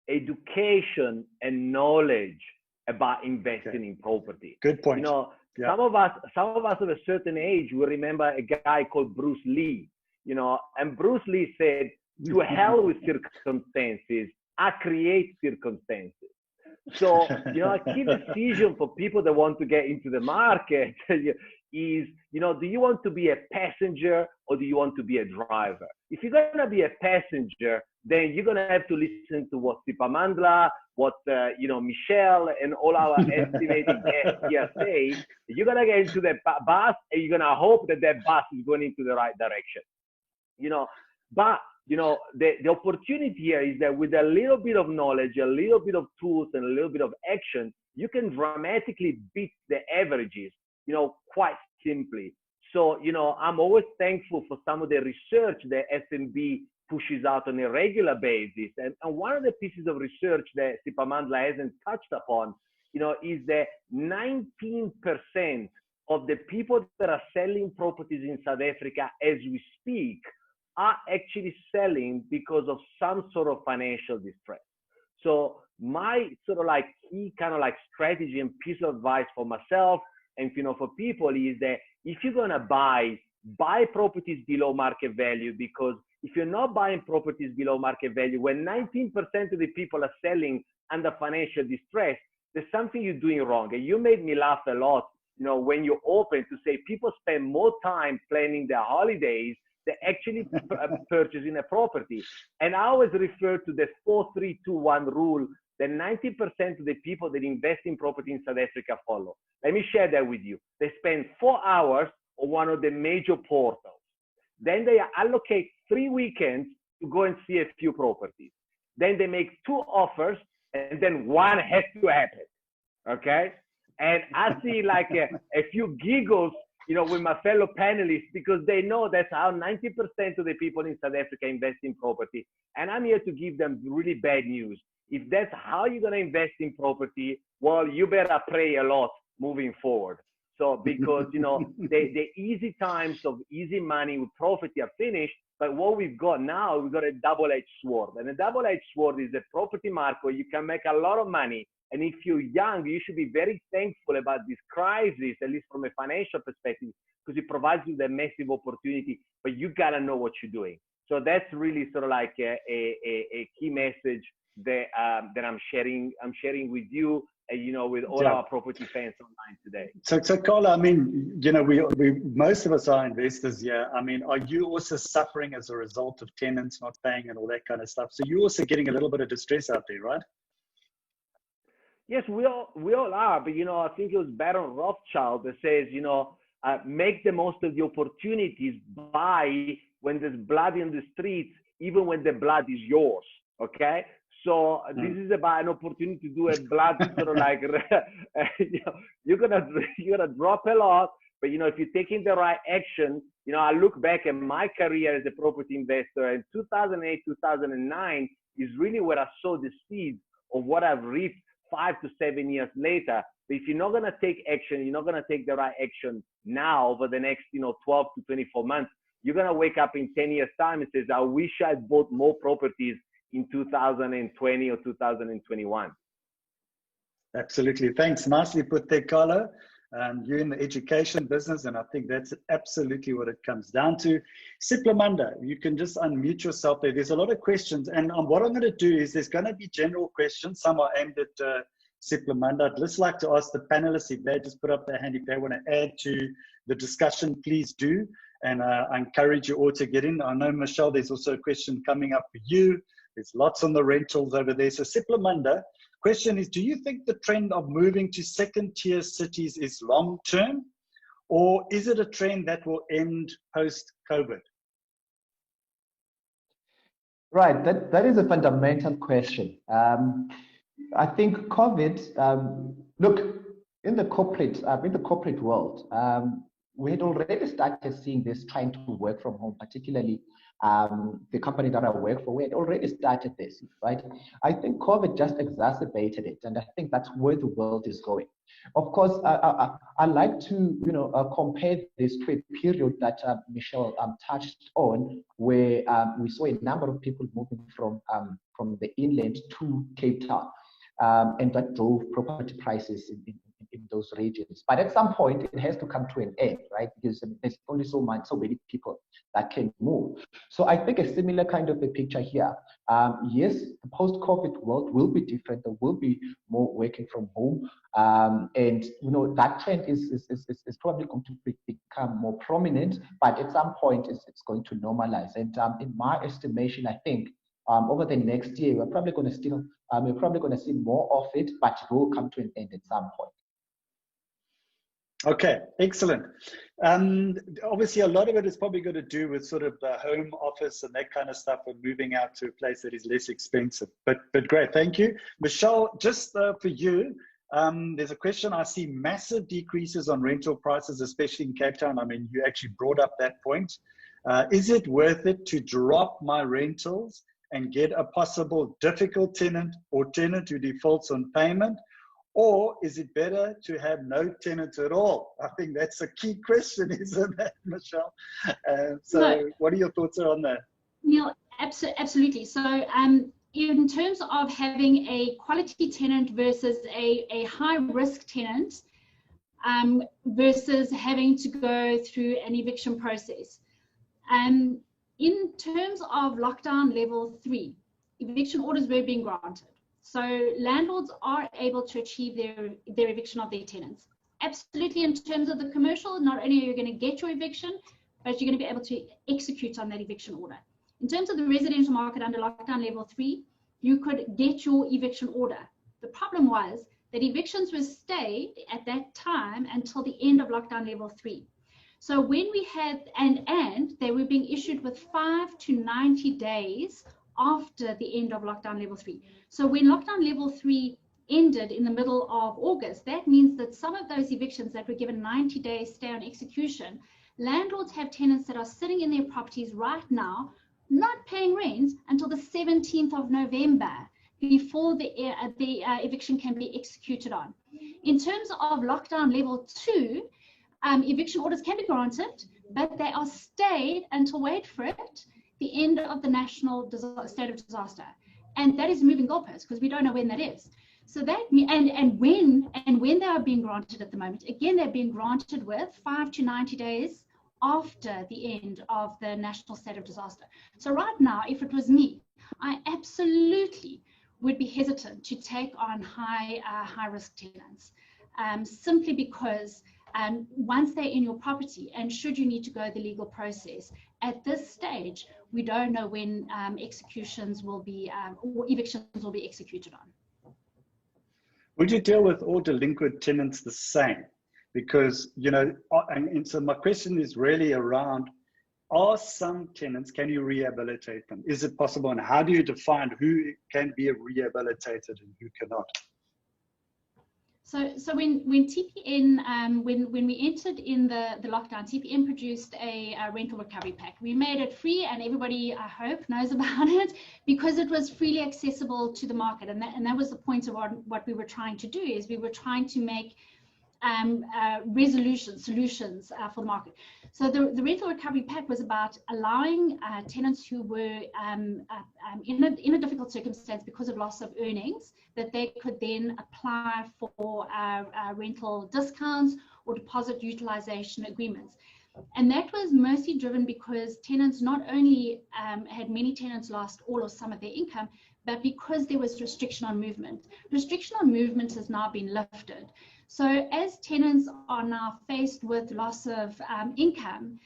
education and knowledge about investing in property.
Good point.
Some of us of a certain age will remember a guy called Bruce Lee. And Bruce Lee said, "To hell with circumstances, I create circumstances." So, a key decision for people that want to get into the market is, do you want to be a passenger or do you want to be a driver? If you're going to be a passenger, then you're going to have to listen to what Siphamandla, what, Michelle and all our estimating guests here say. You're going to get into the bus and you're going to hope that bus is going into the right direction. But the opportunity here is that with a little bit of knowledge, a little bit of tools, and a little bit of action, you can dramatically beat the averages, quite simply. So, you know, I'm always thankful for some of the research that FNB pushes out on a regular basis. And one of the pieces of research that Siphamandla hasn't touched upon, you know, is that 19% of the people that are selling properties in South Africa as we speak are actually selling because of some sort of financial distress. So my sort of like key kind of like strategy and piece of advice for myself and, you know, for people is that if you're going to buy properties below market value, because if you're not buying properties below market value, when 19% of the people are selling under financial distress, there's something you're doing wrong. And you made me laugh a lot, you know, when you open to say people spend more time planning their holidays than actually purchasing a property. And I always refer to the 4-3-2-1 rule that 90% of the people that invest in property in South Africa follow. Let me share that with you. They spend 4 hours on one of the major portals. Then they allocate 3 weekends to go and see a few properties. Then they make 2 offers, and then one has to happen. Okay? And I see like a few giggles, you know, with my fellow panelists, because they know that's how 90% of the people in South Africa invest in property. And I'm here to give them really bad news. If that's how you're going to invest in property, well, you better pray a lot moving forward. So because, you know, the easy times of easy money with property are finished, but what we've got now, we've got a double-edged sword. And a double-edged sword is a property market where you can make a lot of money. And if you're young, you should be very thankful about this crisis, at least from a financial perspective, because it provides you the massive opportunity, but you got to know what you're doing. So that's really sort of like a key message that I'm sharing with you, you know, with all our property fans online today.
So Carlo, I mean, you know, we most of us are investors here. I mean, are you also suffering as a result of tenants not paying and all that kind of stuff? So you're also getting a little bit of distress out there, right?
Yes, we all are. But, you know, I think it was Baron Rothschild that says, you know, make the most of the opportunities, buy when there's blood in the streets, even when the blood is yours. Okay. So this is about an opportunity to do a blood sort of like, you know, you're gonna drop a lot, but you know, if you're taking the right action, you know, I look back at my career as a property investor, and 2008, 2009 is really where I saw the seeds of what I've reaped 5 to 7 years later. But if you're not gonna take action, you're not gonna take the right action now over the next, you know, 12 to 24 months, you're gonna wake up in 10 years time and says, I wish I'd bought more properties in 2020 or 2021.
Absolutely. Thanks. Nicely put there, Carlo. You're in the education business, and I think that's absolutely what it comes down to. Siphamandla, you can just unmute yourself there. There's a lot of questions, and what I'm going to do is there's going to be general questions. Some are aimed at Siphamandla. I'd just like to ask the panelists if they just put up their hand. If they want to add to the discussion, please do. And I encourage you all to get in. I know, Michelle, there's also a question coming up for you. There's lots on the rentals over there. So Siphamandla, question is, do you think the trend of moving to second-tier cities is long-term, or is it a trend that will end post-COVID?
Right, that is a fundamental question. I think COVID, look, in the corporate world, we had already started seeing this trying to work from home, particularly the company that I work for. We had already started this, right? I think COVID just exacerbated it, and I think that's where the world is going. Of course, I like to, you know, compare this to a period that Michelle touched on, where we saw a number of people moving from the inland to Cape Town, and that drove property prices in those regions. But at some point, it has to come to an end, right? Because there's only so many people that can move. So I think a similar kind of a picture here. Yes, the post-COVID world will be different. There will be more working from home, and you know that trend is probably going to become more prominent. But at some point, it's going to normalize. And in my estimation, I think over the next year, we're probably going to see more of it, but it will come to an end at some point.
Okay, excellent. Obviously, a lot of it is probably going to do with sort of the home office and that kind of stuff, and moving out to a place that is less expensive. But great, thank you. Michelle, just for you, There's a question. I see massive decreases on rental prices, especially in Cape Town. I mean, you actually brought up that point. Is it worth it to drop my rentals and get a possible difficult tenant or tenant who defaults on payment? Or is it better to have no tenant at all? I think that's a key question, isn't it, Michelle? What are your thoughts on that?
Neale, absolutely. So in terms of having a quality tenant versus a high-risk tenant versus having to go through an eviction process. In terms of lockdown level 3, eviction orders were being granted. So landlords are able to achieve their eviction of their tenants. Absolutely, in terms of the commercial, not only are you going to get your eviction, but you're going to be able to execute on that eviction order. In terms of the residential market under lockdown level 3, you could get your eviction order. The problem was that evictions were stayed at that time until the end of lockdown level 3. So when we had, and they were being issued with 5 to 90 days after the end of lockdown level 3. So when lockdown level 3 ended in the middle of August, that means that some of those evictions that were given 90 days stay on execution, landlords have tenants that are sitting in their properties right now, not paying rent until the 17th of November before the eviction can be executed on. In terms of lockdown level 2, eviction orders can be granted, but they are stayed until, wait for it, the end of the national state of disaster. And that is moving goalposts because we don't know when that is. So that, and when they are being granted at the moment, again, they're being granted with 5 to 90 days after the end of the national state of disaster. So right now, if it was me, I absolutely would be hesitant to take on high risk tenants, simply because once they're in your property, and should you need to go the legal process, at this stage, we don't know when executions will be, or evictions will be executed on.
Would you deal with all delinquent tenants the same? Because, you know, and so my question is really around, are some tenants, can you rehabilitate them? Is it possible? And how do you define who can be rehabilitated and who cannot?
So when TPN, when we entered in the lockdown, TPN produced a rental recovery pack. We made it free, and everybody, I hope, knows about it, because it was freely accessible to the market. And that was the point of what we were trying to do, is we were trying to make solutions for the market. So the rental recovery pack was about allowing tenants who were in a difficult circumstance because of loss of earnings, that they could then apply for rental discounts or deposit utilization agreements. And that was mostly driven because tenants not only had many tenants lost all or some of their income, but because there was restriction on movement. Restriction on movement has now been lifted. So as tenants are now faced with loss of income,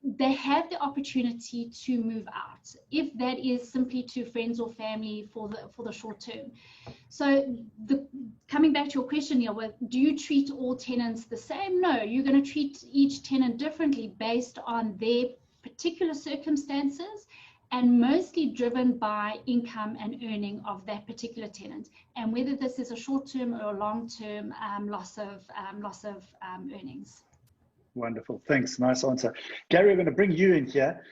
they have the opportunity to move out, if that is simply to friends or family for the short term. So coming back to your question, Neale, do you treat all tenants the same? No, you're going to treat each tenant differently based on their particular circumstances, and mostly driven by income and earning of that particular tenant, and whether this is a short-term or a long-term loss of earnings.
Wonderful, thanks, nice answer. Gary, I'm going to bring you in here.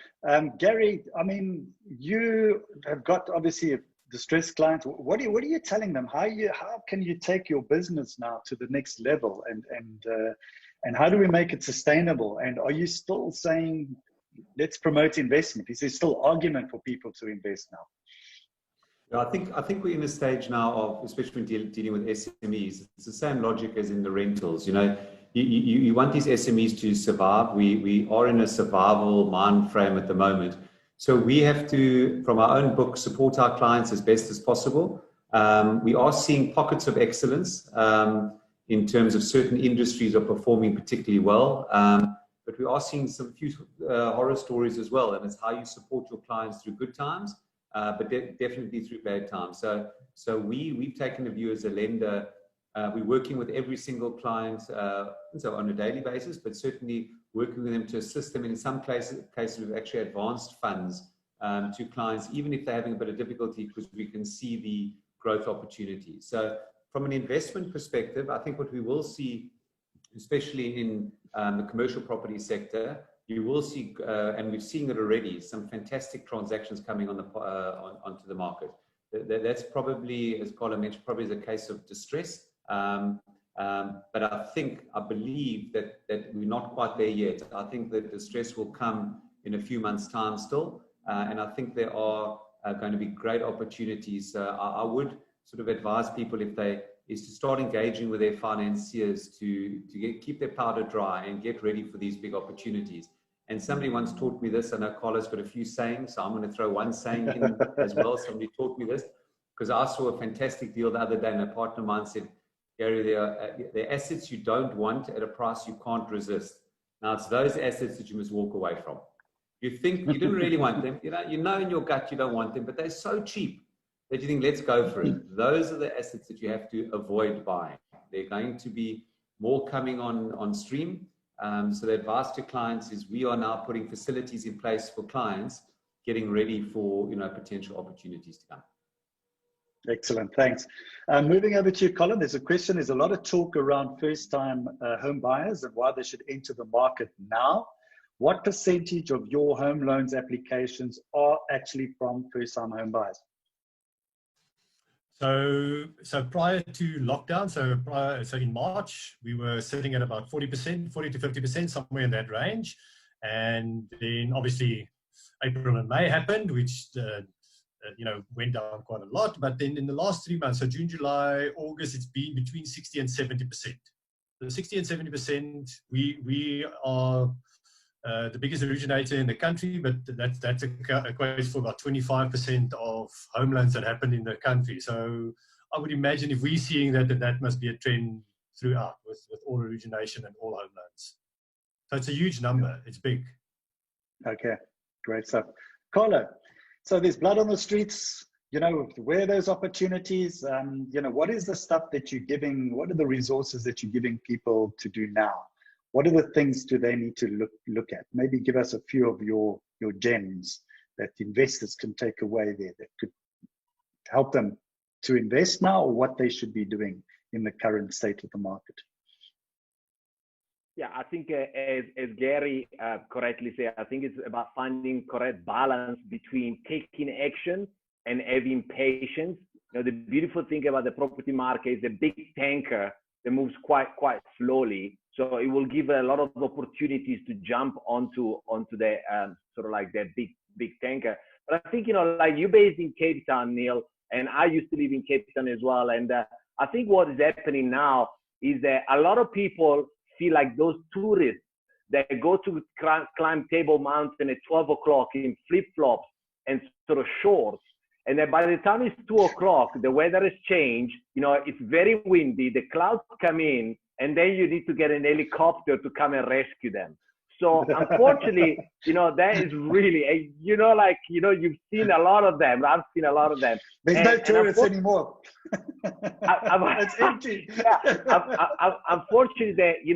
Gary, I mean, you have got obviously a distressed client. What are you telling them? How can you take your business now to the next level, and how do we make it sustainable? And are you still saying, let's promote investment? Is there still argument for people to invest now?
Yeah, I think we're in a stage now of, especially when dealing with SMEs, it's the same logic as in the rentals. You know, you want these SMEs to survive. We are in a survival mind frame at the moment. So we have to, from our own book, support our clients as best as possible. We are seeing pockets of excellence in terms of certain industries are performing particularly well. But we are seeing some few horror stories as well, and it's how you support your clients through good times, but definitely through bad times. So we've taken a view as a lender. We're working with every single client so on a daily basis, but certainly working with them to assist them. In some cases we've actually advanced funds to clients, even if they're having a bit of difficulty, because we can see the growth opportunity. So from an investment perspective, I think what we will see, especially in the commercial property sector, you will see, and we've seen it already, some fantastic transactions coming on onto the market. That's probably, as Carlo mentioned, probably is a case of distress. But I believe that we're not quite there yet. I think that the stress will come in a few months' time still, and I think there are going to be great opportunities. I would sort of advise people to start engaging with their financiers to keep their powder dry and get ready for these big opportunities. And somebody once taught me this. I know Carlo's got a few sayings, so I'm going to throw one saying in as well. Somebody taught me this because I saw a fantastic deal the other day, and a partner of mine said, Gary, there are assets you don't want at a price you can't resist. Now, it's those assets that you must walk away from. You think you didn't really want them. You know in your gut you don't want them, but they're so cheap that you think, let's go for it. Those are the assets that you have to avoid buying. They're going to be more coming on stream. So the advice to clients is we are now putting facilities in place for clients, getting ready for potential opportunities to come.
Excellent, thanks. Moving over to you, Colin, there's a lot of talk around first-time home buyers and why they should enter the market now. What percentage of your home loans applications are actually from first-time home buyers?
So prior to lockdown, so in March, we were sitting at about 40%, 40 to 50%, somewhere in that range. And then obviously April and May happened, which went down quite a lot. But then in the last 3 months, so June, July, August, it's been between 60 and 70%. So 60 and 70%, we are the biggest originator in the country, but that equates for about 25% of home loans that happen in the country. So I would imagine if we're seeing that must be a trend throughout with all origination and all home loans. So it's a huge number. It's big.
Okay, great stuff. Carlo, so there's blood on the streets, where are those opportunities? What is the stuff that you're giving? What are the resources that you're giving people to do now? What are the things do they need to look at? Maybe give us a few of your gems that investors can take away there that could help them to invest now, or what they should be doing in the current state of the market.
Yeah, I think as Gary correctly said, I think it's about finding correct balance between taking action and having patience. The beautiful thing about the property market is a big tanker that moves quite slowly. So it will give a lot of opportunities to jump onto the sort of like that big tanker. But I think, like you're based in Cape Town, Neale, and I used to live in Cape Town as well. And I think what is happening now is that a lot of people feel like those tourists that go to climb Table Mountain at 12 o'clock in flip-flops and sort of shorts. And then by the time it's 2 o'clock, the weather has changed. It's very windy. The clouds come in, and then you need to get an helicopter to come and rescue them. So unfortunately, that is really, you've seen a lot of them. I've seen a lot of them.
There's no tourists anymore. It's empty.
Unfortunately,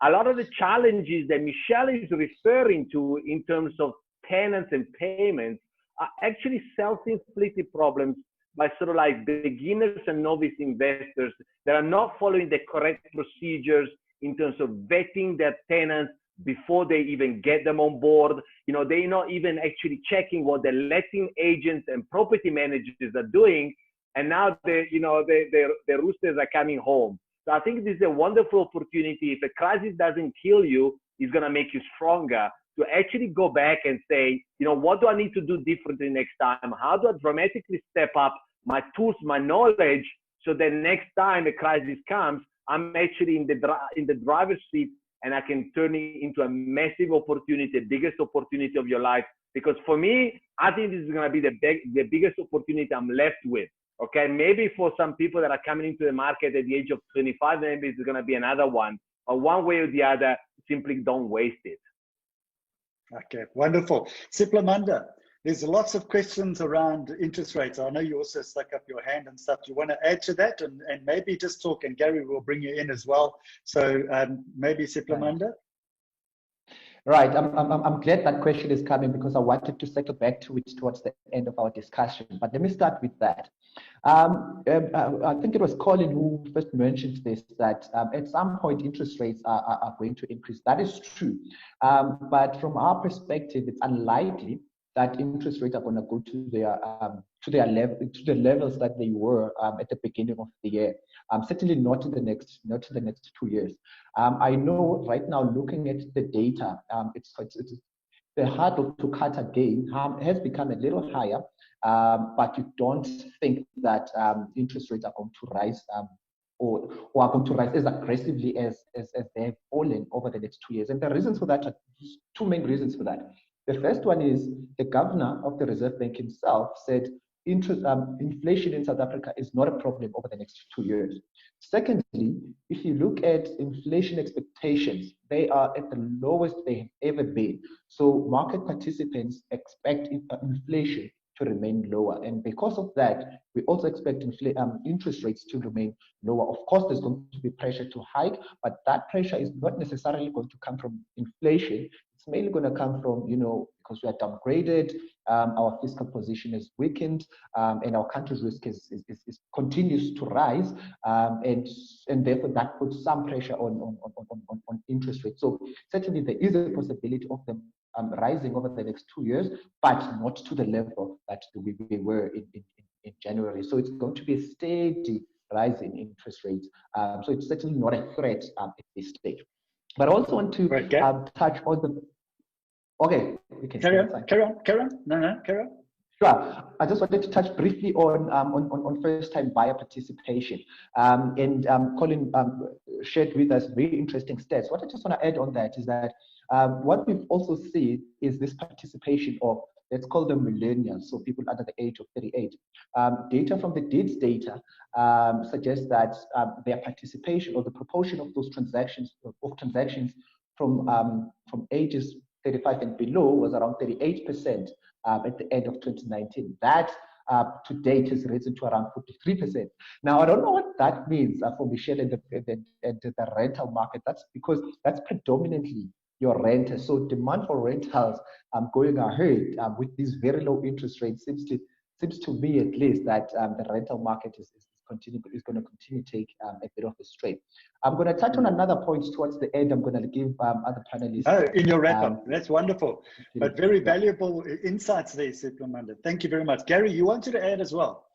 a lot of the challenges that Michelle is referring to in terms of tenants and payments are actually self-inflicted problems by sort of like beginners and novice investors that are not following the correct procedures in terms of vetting their tenants before they even get them on board. They're not even actually checking what the letting agents and property managers are doing. And now the roosters are coming home. So I think this is a wonderful opportunity. If a crisis doesn't kill you, it's going to make you stronger to actually go back and say, what do I need to do differently next time? How do I dramatically step up my tools, my knowledge, so that next time a crisis comes, I'm actually in the driver's seat and I can turn it into a massive opportunity, the biggest opportunity of your life. Because for me, I think this is going to be the biggest opportunity I'm left with. Okay, maybe for some people that are coming into the market at the age of 25, maybe it's going to be another one. Or one way or the other, simply don't waste it.
Okay, wonderful. Siphamandla, there's lots of questions around interest rates. I know you also stuck up your hand and stuff. Do you want to add to that and maybe just talk, and Gary will bring you in as well. So maybe Siphamandla?
Right. I'm glad that question is coming because I wanted to circle back to it towards the end of our discussion. But let me start with that. I think it was Colin who first mentioned this, that at some point interest rates are going to increase. That is true. But from our perspective, it's unlikely that interest rates are going to go to their level, to the levels that they were at the beginning of the year. Certainly not in the next 2 years. I know right now, looking at the data, it's the hurdle to cut again has become a little higher, but you don't think that interest rates are going to rise or are going to rise as aggressively as they have fallen over the next 2 years. And the reasons for that are two main reasons for that. The first one is the governor of the Reserve Bank himself said inflation in South Africa is not a problem over the next 2 years. Secondly, if you look at inflation expectations, they are at the lowest they have ever been. So market participants expect inflation to remain lower. And because of that, we also expect interest rates to remain lower. Of course, there's going to be pressure to hike, but that pressure is not necessarily going to come from inflation. It's mainly going to come from, because we are downgraded, our fiscal position is weakened, and our country's risk is continues to rise, and therefore that puts some pressure on interest rates. So certainly there is a possibility of them rising over the next 2 years, but not to the level that we were in January. So it's going to be a steady rise in interest rates. So it's certainly not a threat at this stage. But I also want to touch on the. Okay, we can carry on. No, carry on. Sure. I just wanted to touch briefly on first-time buyer participation. And Colin shared with us very interesting stats. What I just want to add on that is that what we've also seen is this participation of, let's call them millennials, so people under the age of 38. Data from the DIDS data suggests that their participation, or the proportion of those transactions from ages 35 and below, was around 38% at the end of 2019. That to date has risen to around 43%. Now, I don't know what that means for Michelle and the rental market. That's because that's predominantly your renters. So demand for rentals going ahead with these very low interest rates seems to me, at least, that the rental market is going to continue to take a bit of a strain. I'm going to touch on another point towards the end. I'm going to give other panelists.
In your wrap-up. That's wonderful. But very valuable insights there, Siphamandla. Thank you very much. Gary, you wanted to add as well?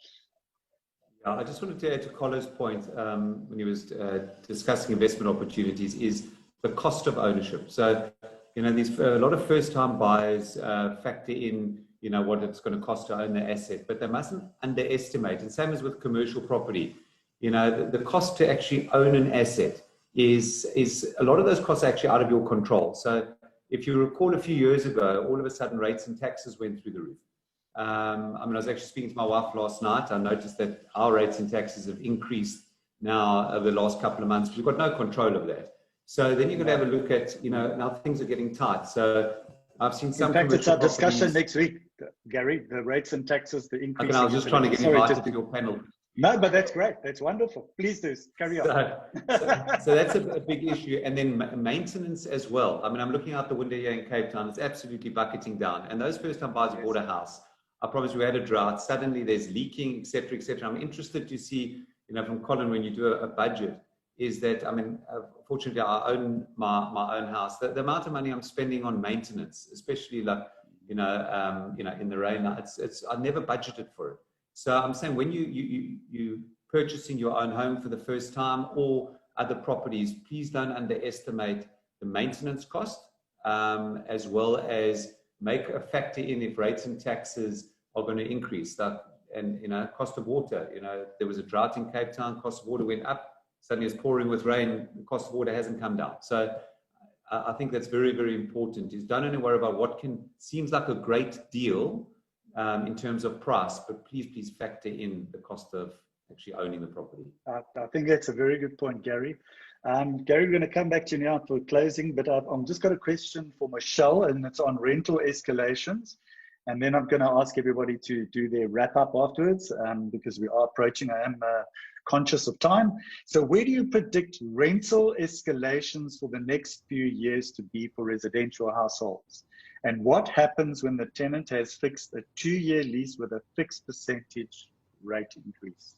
Yeah, I just wanted to add to Carlo's point when he was discussing investment opportunities is the cost of ownership. So, these a lot of first-time buyers factor in what it's going to cost to own the asset, but they mustn't underestimate, and same as with commercial property, the cost to actually own an asset is a lot of those costs are actually out of your control. So if you recall a few years ago, all of a sudden rates and taxes went through the roof. I was actually speaking to my wife last night. I noticed that our rates and taxes have increased now over the last couple of months. We've got no control of that. So then you're going to have a look at, now things are getting tight. So I've seen some.
In fact, it's our discussion next week, Gary, the rates and taxes, the increase.
I was just trying to get invited to your panel.
No, but that's great. That's wonderful. Please do carry on.
So that's a big issue. And then maintenance as well. I'm looking out the window here in Cape Town. It's absolutely bucketing down. And those first-time buyers who bought a house, I promise we had a drought. Suddenly there's leaking, et cetera, et cetera. I'm interested to see, from Colin, when you do a budget, is that, fortunately, I own my own house. The amount of money I'm spending on maintenance, especially like, in the rain, I never budgeted for it. So I'm saying when you purchasing your own home for the first time or other properties, please don't underestimate the maintenance cost, as well as make a factor in if rates and taxes are going to increase. And cost of water. There was a drought in Cape Town, cost of water went up. Suddenly it's pouring with rain, the cost of water hasn't come down. So I think that's very, very important, is don't only worry about what seems like a great deal in terms of price, but please factor in the cost of actually owning the property.
I think that's a very good point, Gary. Gary, we're going to come back to you now for closing, but I've just got a question for Michelle, and it's on rental escalations. And then I'm going to ask everybody to do their wrap up afterwards, because we are approaching, I am conscious of time. So where do you predict rental escalations for the next few years to be for residential households? And what happens when the tenant has fixed a 2-year lease with a fixed percentage rate increase?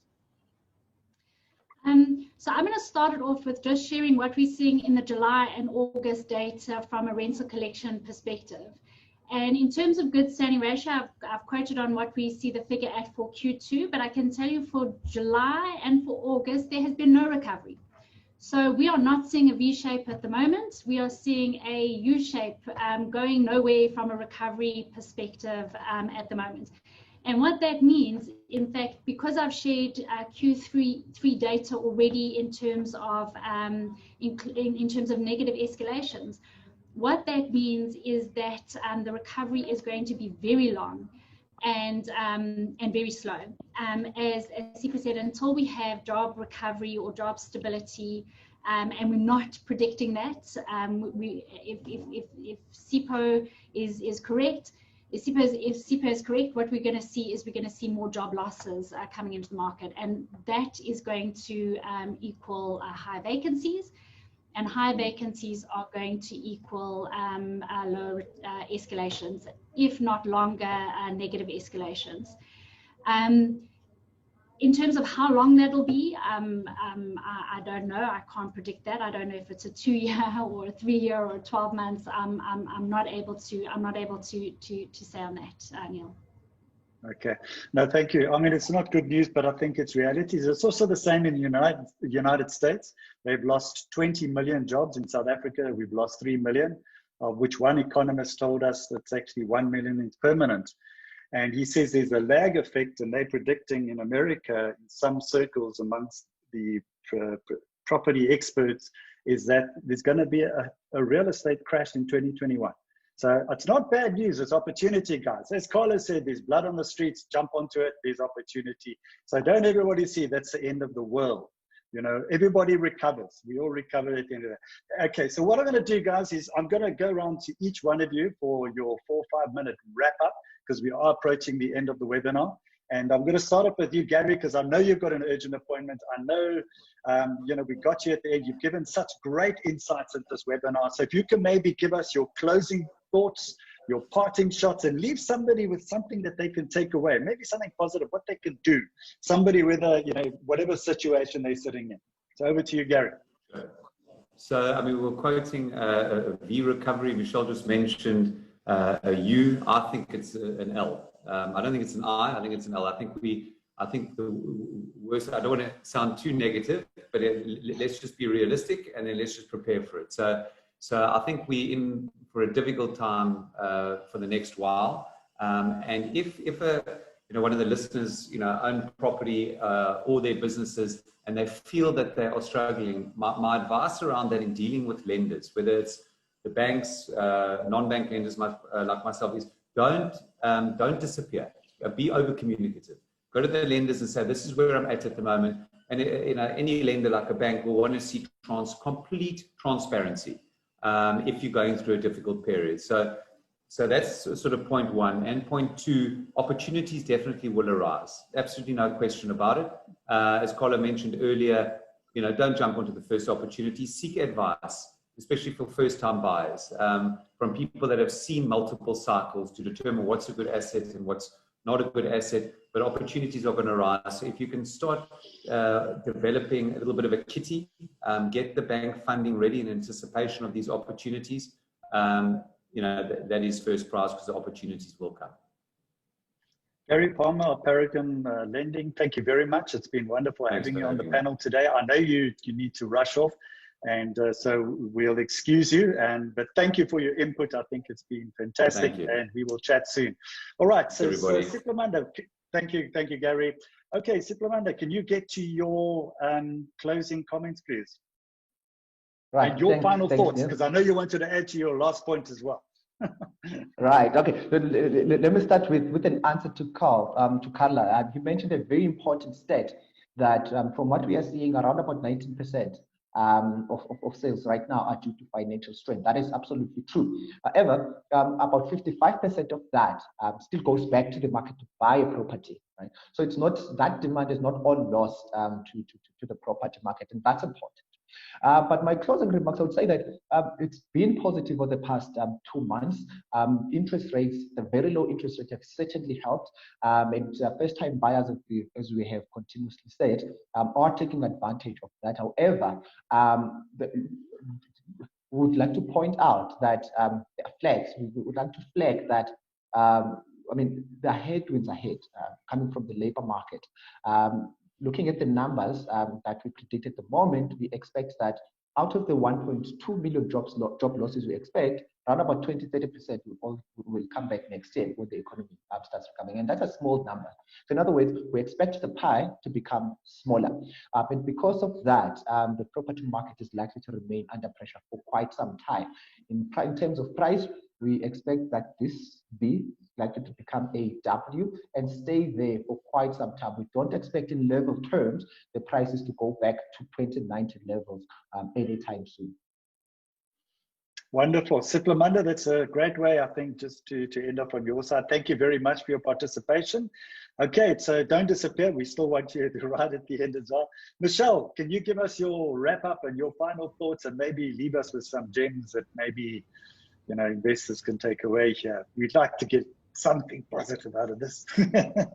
So I'm going to start it off with just sharing what we're seeing in the July and August data from a rental collection perspective. And in terms of good standing ratio, I've quoted on what we see the figure at for Q2, but I can tell you for July and for August, there has been no recovery. So we are not seeing a V shape at the moment. We are seeing a U shape going nowhere from a recovery perspective at the moment. And what that means, in fact, because I've shared Q3 data already in terms of in terms of negative escalations, what that means is that the recovery is going to be very long and very slow. As Sipho said, until we have job recovery or job stability, and we're not predicting that, if Sipho is correct. If Sipho is correct, what we're going to see is we're going to see more job losses coming into the market, and that is going to equal high vacancies, and high vacancies are going to equal lower escalations, if not longer negative escalations. In terms of how long that'll be, I don't know. I can't predict that. I don't know if it's a 2-year or a 3-year or 12 months. I'm not able to say on that, Neale.
Okay. No, thank you. I mean, it's not good news, but I think it's reality. It's also the same in the United States. They've lost 20 million jobs. In South Africa, we've lost 3 million, of which one economist told us that's actually 1 million is permanent. And he says there's a lag effect, and they're predicting in America, in some circles amongst the property experts, is that there's going to be a real estate crash in 2021. So it's not bad news, it's opportunity, guys. As Carlo said, there's blood on the streets, jump onto it, there's opportunity. So don't everybody see that's the end of the world. You know, everybody recovers. We all recover at the end of that. Okay, so what I'm going to do, guys, is I'm going to go around to each one of you for your 4 or 5 minute wrap up, because we are approaching the end of the webinar. And I'm going to start up with you, Gary, because I know you've got an urgent appointment. I know, you know, we got you at the end. You've given such great insights at this webinar. So if you can maybe give us your closing thoughts, your parting shots, and leave somebody with something that they can take away, maybe something positive, what they can do. Somebody with a, you know, whatever situation they're sitting in. So over to you, Gary.
So, I mean, we're quoting a V recovery. Michelle just mentioned a U. I think it's an L. I don't think it's an I think it's an L. I think the worst, I don't want to sound too negative, but let's just be realistic, and then let's just prepare for it. So I think we're in for a difficult time for the next while. And if one of the listeners, own property or their businesses, and they feel that they are struggling, my advice around that in dealing with lenders, whether it's the banks, non-bank lenders like myself, is don't disappear. Be over communicative. Go to the lenders and say, this is where I'm at the moment. And any lender like a bank will want to see complete transparency if you're going through a difficult period. So that's sort of point one. And point two, opportunities definitely will arise. Absolutely no question about it. As Carlo mentioned earlier, don't jump onto the first opportunity. Seek advice, especially for first-time buyers, from people that have seen multiple cycles to determine what's a good asset and what's not a good asset. But opportunities are going to arise. So if you can start developing a little bit of a kitty, get the bank funding ready in anticipation of these opportunities, that is first prize, because the opportunities will come.
Gary Palmer of Paragon Lending, thank you very much. It's been wonderful having you on the panel today. I know you need to rush off, and so we'll excuse you. But thank you for your input. I think it's been fantastic, and we will chat soon. All right, so Siphamandla, thank you, Gary. Okay, Siphamandla, can you get to your closing comments, please?
Right.
And your final thoughts, because I know you wanted to add to your last point as well.
Right. Okay. Let me start with an answer to Carla. He mentioned a very important stat that from what we are seeing, around about 19% of sales right now are due to financial strain. That is absolutely true. However, about 55% of that still goes back to the market to buy a property, right? So it's not, that demand is not all lost to the property market, and that's important. But my closing remarks, I would say that it's been positive over the past 2 months. Interest rates, the very low interest rates have certainly helped. And first-time buyers, as we have continuously said, are taking advantage of that. However, we would like to point out that we would like to flag that I mean, the headwinds ahead coming from the labor market. Looking at the numbers that we predict at the moment, we expect that out of the 1.2 million job losses we expect, around about 20-30% will come back next year when the economy starts recovering. And that's a small number. So in other words, we expect the pie to become smaller. And because of that, the property market is likely to remain under pressure for quite some time. In terms of price, we expect that this be likely to become a W and stay there for quite some time. We don't expect in level terms the prices to go back to 2019 levels anytime soon.
Wonderful. Siphamandla, that's a great way, I think, just to end up on your side. Thank you very much for your participation. Okay, so don't disappear. We still want you right at the end as well. Michelle, can you give us your wrap up and your final thoughts, and maybe leave us with some gems that maybe, you know, investors can take away here? We'd like to get something positive out of this.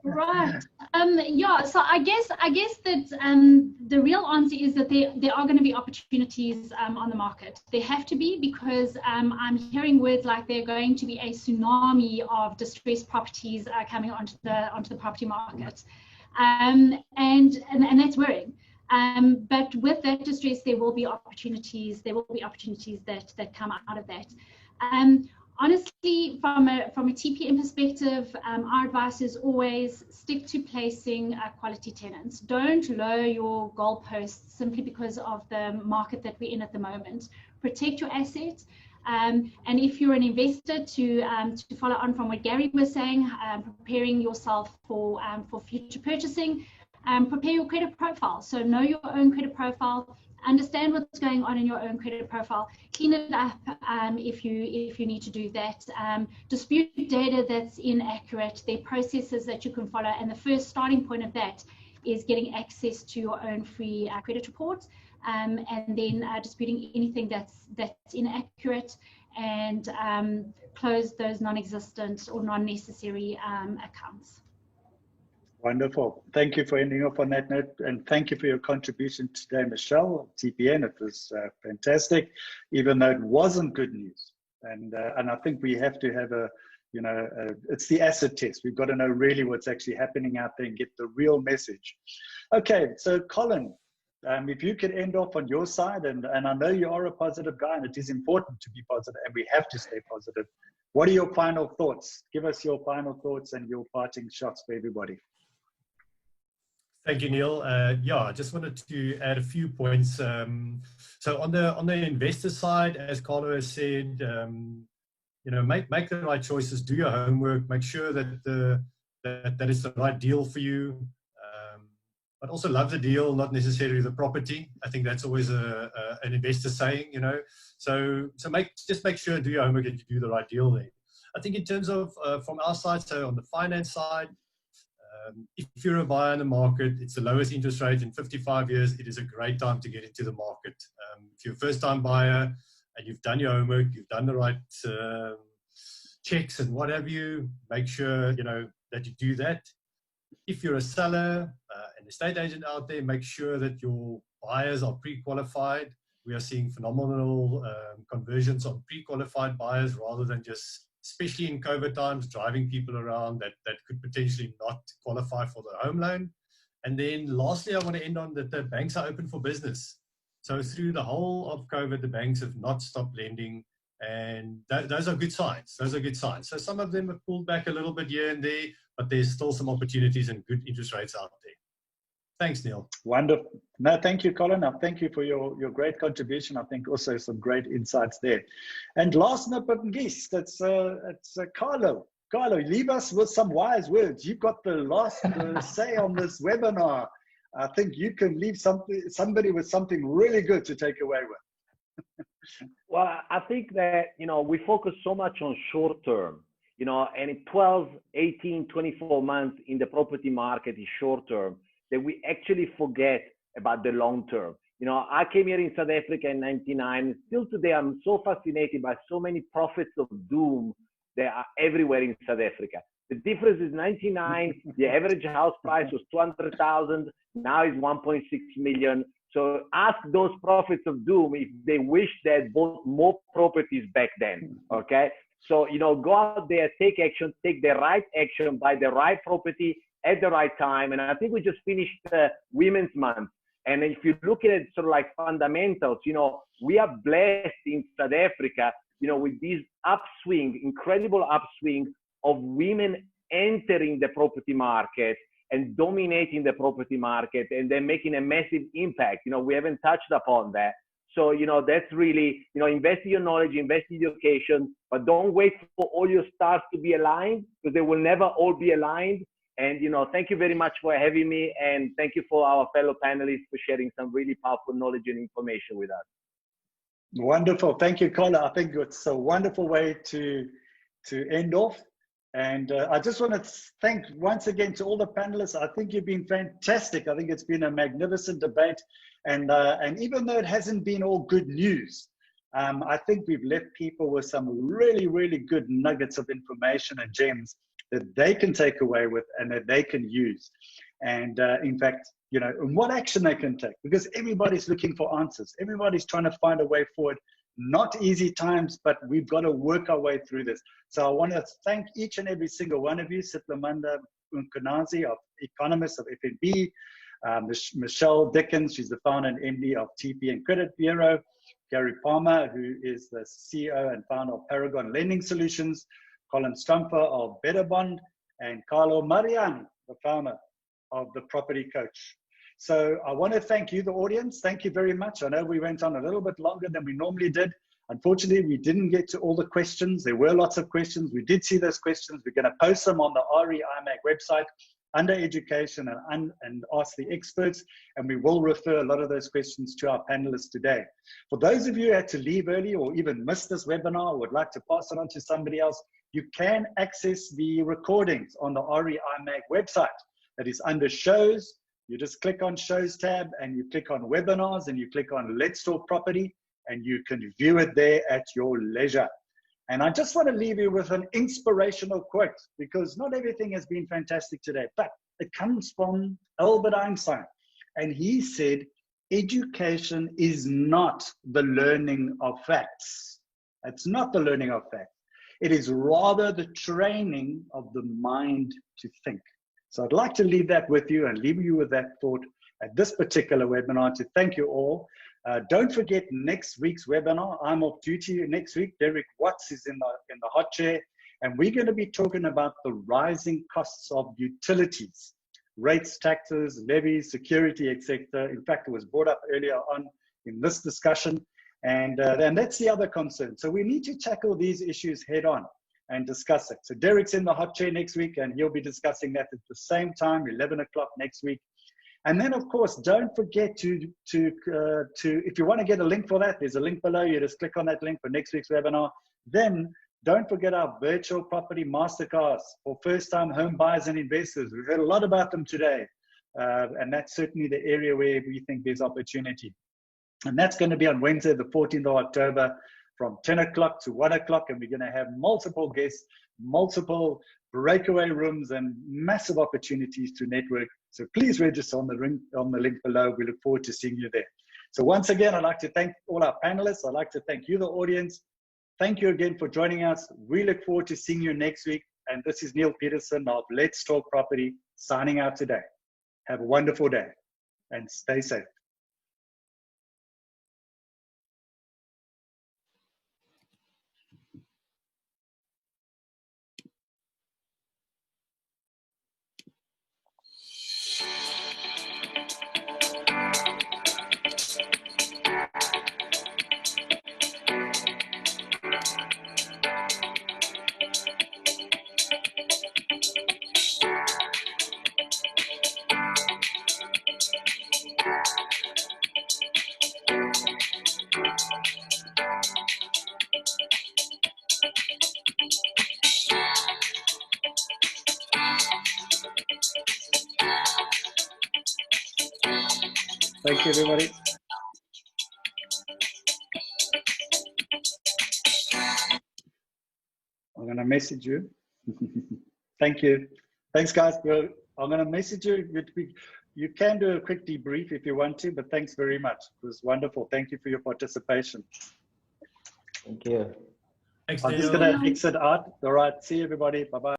Right. Yeah, so I guess that the real answer is that there are going to be opportunities on the market. There have to be, because I'm hearing words like they're going to be a tsunami of distressed properties coming onto the property market, and that's worrying. But with that distress, there will be opportunities. There will be opportunities that come out of that. Honestly, from a TPM perspective, our advice is always stick to placing quality tenants. Don't lower your goalposts simply because of the market that we're in at the moment. Protect your assets. And if you're an investor, to follow on from what Gary was saying, preparing yourself for future purchasing, prepare your credit profile. So know your own credit profile. Understand what's going on in your own credit profile. Clean it up if you need to do that. Dispute data that's inaccurate. There are processes that you can follow, and the first starting point of that is getting access to your own free credit report, and then disputing anything that's inaccurate, and close those non-existent or non-necessary accounts.
Wonderful. Thank you for ending off on that note, and thank you for your contribution today, Michelle. TPN, it was fantastic, even though it wasn't good news. And I think we have to have it's the acid test. We've got to know really what's actually happening out there and get the real message. Okay, so Colin, if you could end off on your side, and I know you are a positive guy, and it is important to be positive, and we have to stay positive. What are your final thoughts? Give us your final thoughts and your parting shots for everybody.
Thank you, Neale. Yeah, I just wanted to add a few points. So on the investor side, as Carlo has said, make the right choices, do your homework, make sure that that is the right deal for you, but also love the deal, not necessarily the property. I think that's always an investor saying, So just make sure, do your homework, and you do the right deal there. I think in terms of from our side, so on the finance side, if you're a buyer in the market, it's the lowest interest rate in 55 years. It is a great time to get into the market. If you're a first-time buyer and you've done your homework, you've done the right checks and what have you, make sure that you do that. If you're a seller, an estate agent out there, make sure that your buyers are pre-qualified. We are seeing phenomenal conversions on pre-qualified buyers, rather than just, especially in COVID times, driving people around that could potentially not qualify for the home loan. And then lastly, I want to end on that the banks are open for business. So through the whole of COVID, the banks have not stopped lending, and those are good signs. Those are good signs. So some of them have pulled back a little bit here and there, but there's still some opportunities and good interest rates out there. Thanks, Neale.
Wonderful. No, thank you, Colin. Thank you for your great contribution. I think also some great insights there. And last but not least, it's Carlo. Carlo, leave us with some wise words. You've got the last say on this webinar. I think you can leave somebody with something really good to take away with.
Well, I think that, we focus so much on short term, and in 12, 18, 24 months in the property market is short term, that we actually forget about the long term. I came here in South Africa in 99. Still today, I'm so fascinated by so many prophets of doom that are everywhere in South Africa. The difference is 99, the average house price was 200,000. Now it's 1.6 million. So ask those prophets of doom if they wish they had bought more properties back then, okay? So, go out there, take action, take the right action, buy the right property at the right time. And I think we just finished Women's Month. And if you look at it sort of like fundamentals, we are blessed in South Africa, with this upswing, incredible upswing of women entering the property market and dominating the property market, and they're making a massive impact. We haven't touched upon that. So, that's really, invest in your knowledge, invest in education, but don't wait for all your stars to be aligned, because they will never all be aligned. And, thank you very much for having me. And thank you for our fellow panelists for sharing some really powerful knowledge and information with us.
Wonderful. Thank you, Carlo. I think it's a wonderful way to end off. And I just want to thank once again to all the panelists. I think you've been fantastic. I think it's been a magnificent debate. And even though it hasn't been all good news, I think we've left people with some really, really good nuggets of information and gems that they can take away with and that they can use. And in fact, and what action they can take, because everybody's looking for answers. Everybody's trying to find a way forward. Not easy times, but we've got to work our way through this. So I want to thank each and every single one of you. Siphamandla Mkhwanazi of Economist of FNB, Michelle Dicken, she's the founder and MD of TP and Credit Bureau, Gary Palmer, who is the CEO and founder of Paragon Lending Solutions, Colin Strumpfer of Better Bond, and Carlo Mariani, the founder of The Property Coach. So I want to thank you, the audience. Thank you very much. I know we went on a little bit longer than we normally did. Unfortunately, we didn't get to all the questions. There were lots of questions. We did see those questions. We're going to post them on the REIMAG website under education and ask the experts. And we will refer a lot of those questions to our panelists today. For those of you who had to leave early or even missed this webinar or would like to pass it on to somebody else, you can access the recordings on the REIMAG website. That is under shows. You just click on shows tab and you click on webinars and you click on Let's Talk Property, and you can view it there at your leisure. And I just want to leave you with an inspirational quote, because not everything has been fantastic today, but it comes from Albert Einstein. And he said, education is not the learning of facts. It's not the learning of facts. It is rather the training of the mind to think. So I'd like to leave that with you and leave you with that thought at this particular webinar to thank you all. Don't forget next week's webinar. I'm off duty next week. Derek Watts is in the hot chair, and we're going to be talking about the rising costs of utilities, rates, taxes, levies, security, etc. In fact, it was brought up earlier on in this discussion, and that's the other concern. So we need to tackle these issues head on and discuss it. So Derek's in the hot chair next week, and he'll be discussing that at the same time, 11 o'clock next week. And then, of course, don't forget to if you want to get a link for that, there's a link below. You just click on that link for next week's webinar. Then don't forget our virtual property masterclass for first-time home buyers and investors. We've heard a lot about them today, and that's certainly the area where we think there's opportunity. And that's going to be on Wednesday, the 14th of October, from 10 o'clock to 1 o'clock, and we're going to have multiple guests, multiple breakaway rooms, and massive opportunities to network. So please register on the link below. We look forward to seeing you there. So once again, I'd like to thank all our panelists. I'd like to thank you, the audience. Thank you again for joining us. We look forward to seeing you next week. And this is Neale Petersen of Let's Talk Property, signing out today. Have a wonderful day and stay safe. Thank you, everybody. I'm going to message you. Thank you. Thanks, guys. I'm going to message you. You can do a quick debrief if you want to, but thanks very much. It was wonderful. Thank you for your participation.
Thank you.
Thanks,
I'm just
Neale.
going to exit out. All right. See you, everybody. Bye-bye.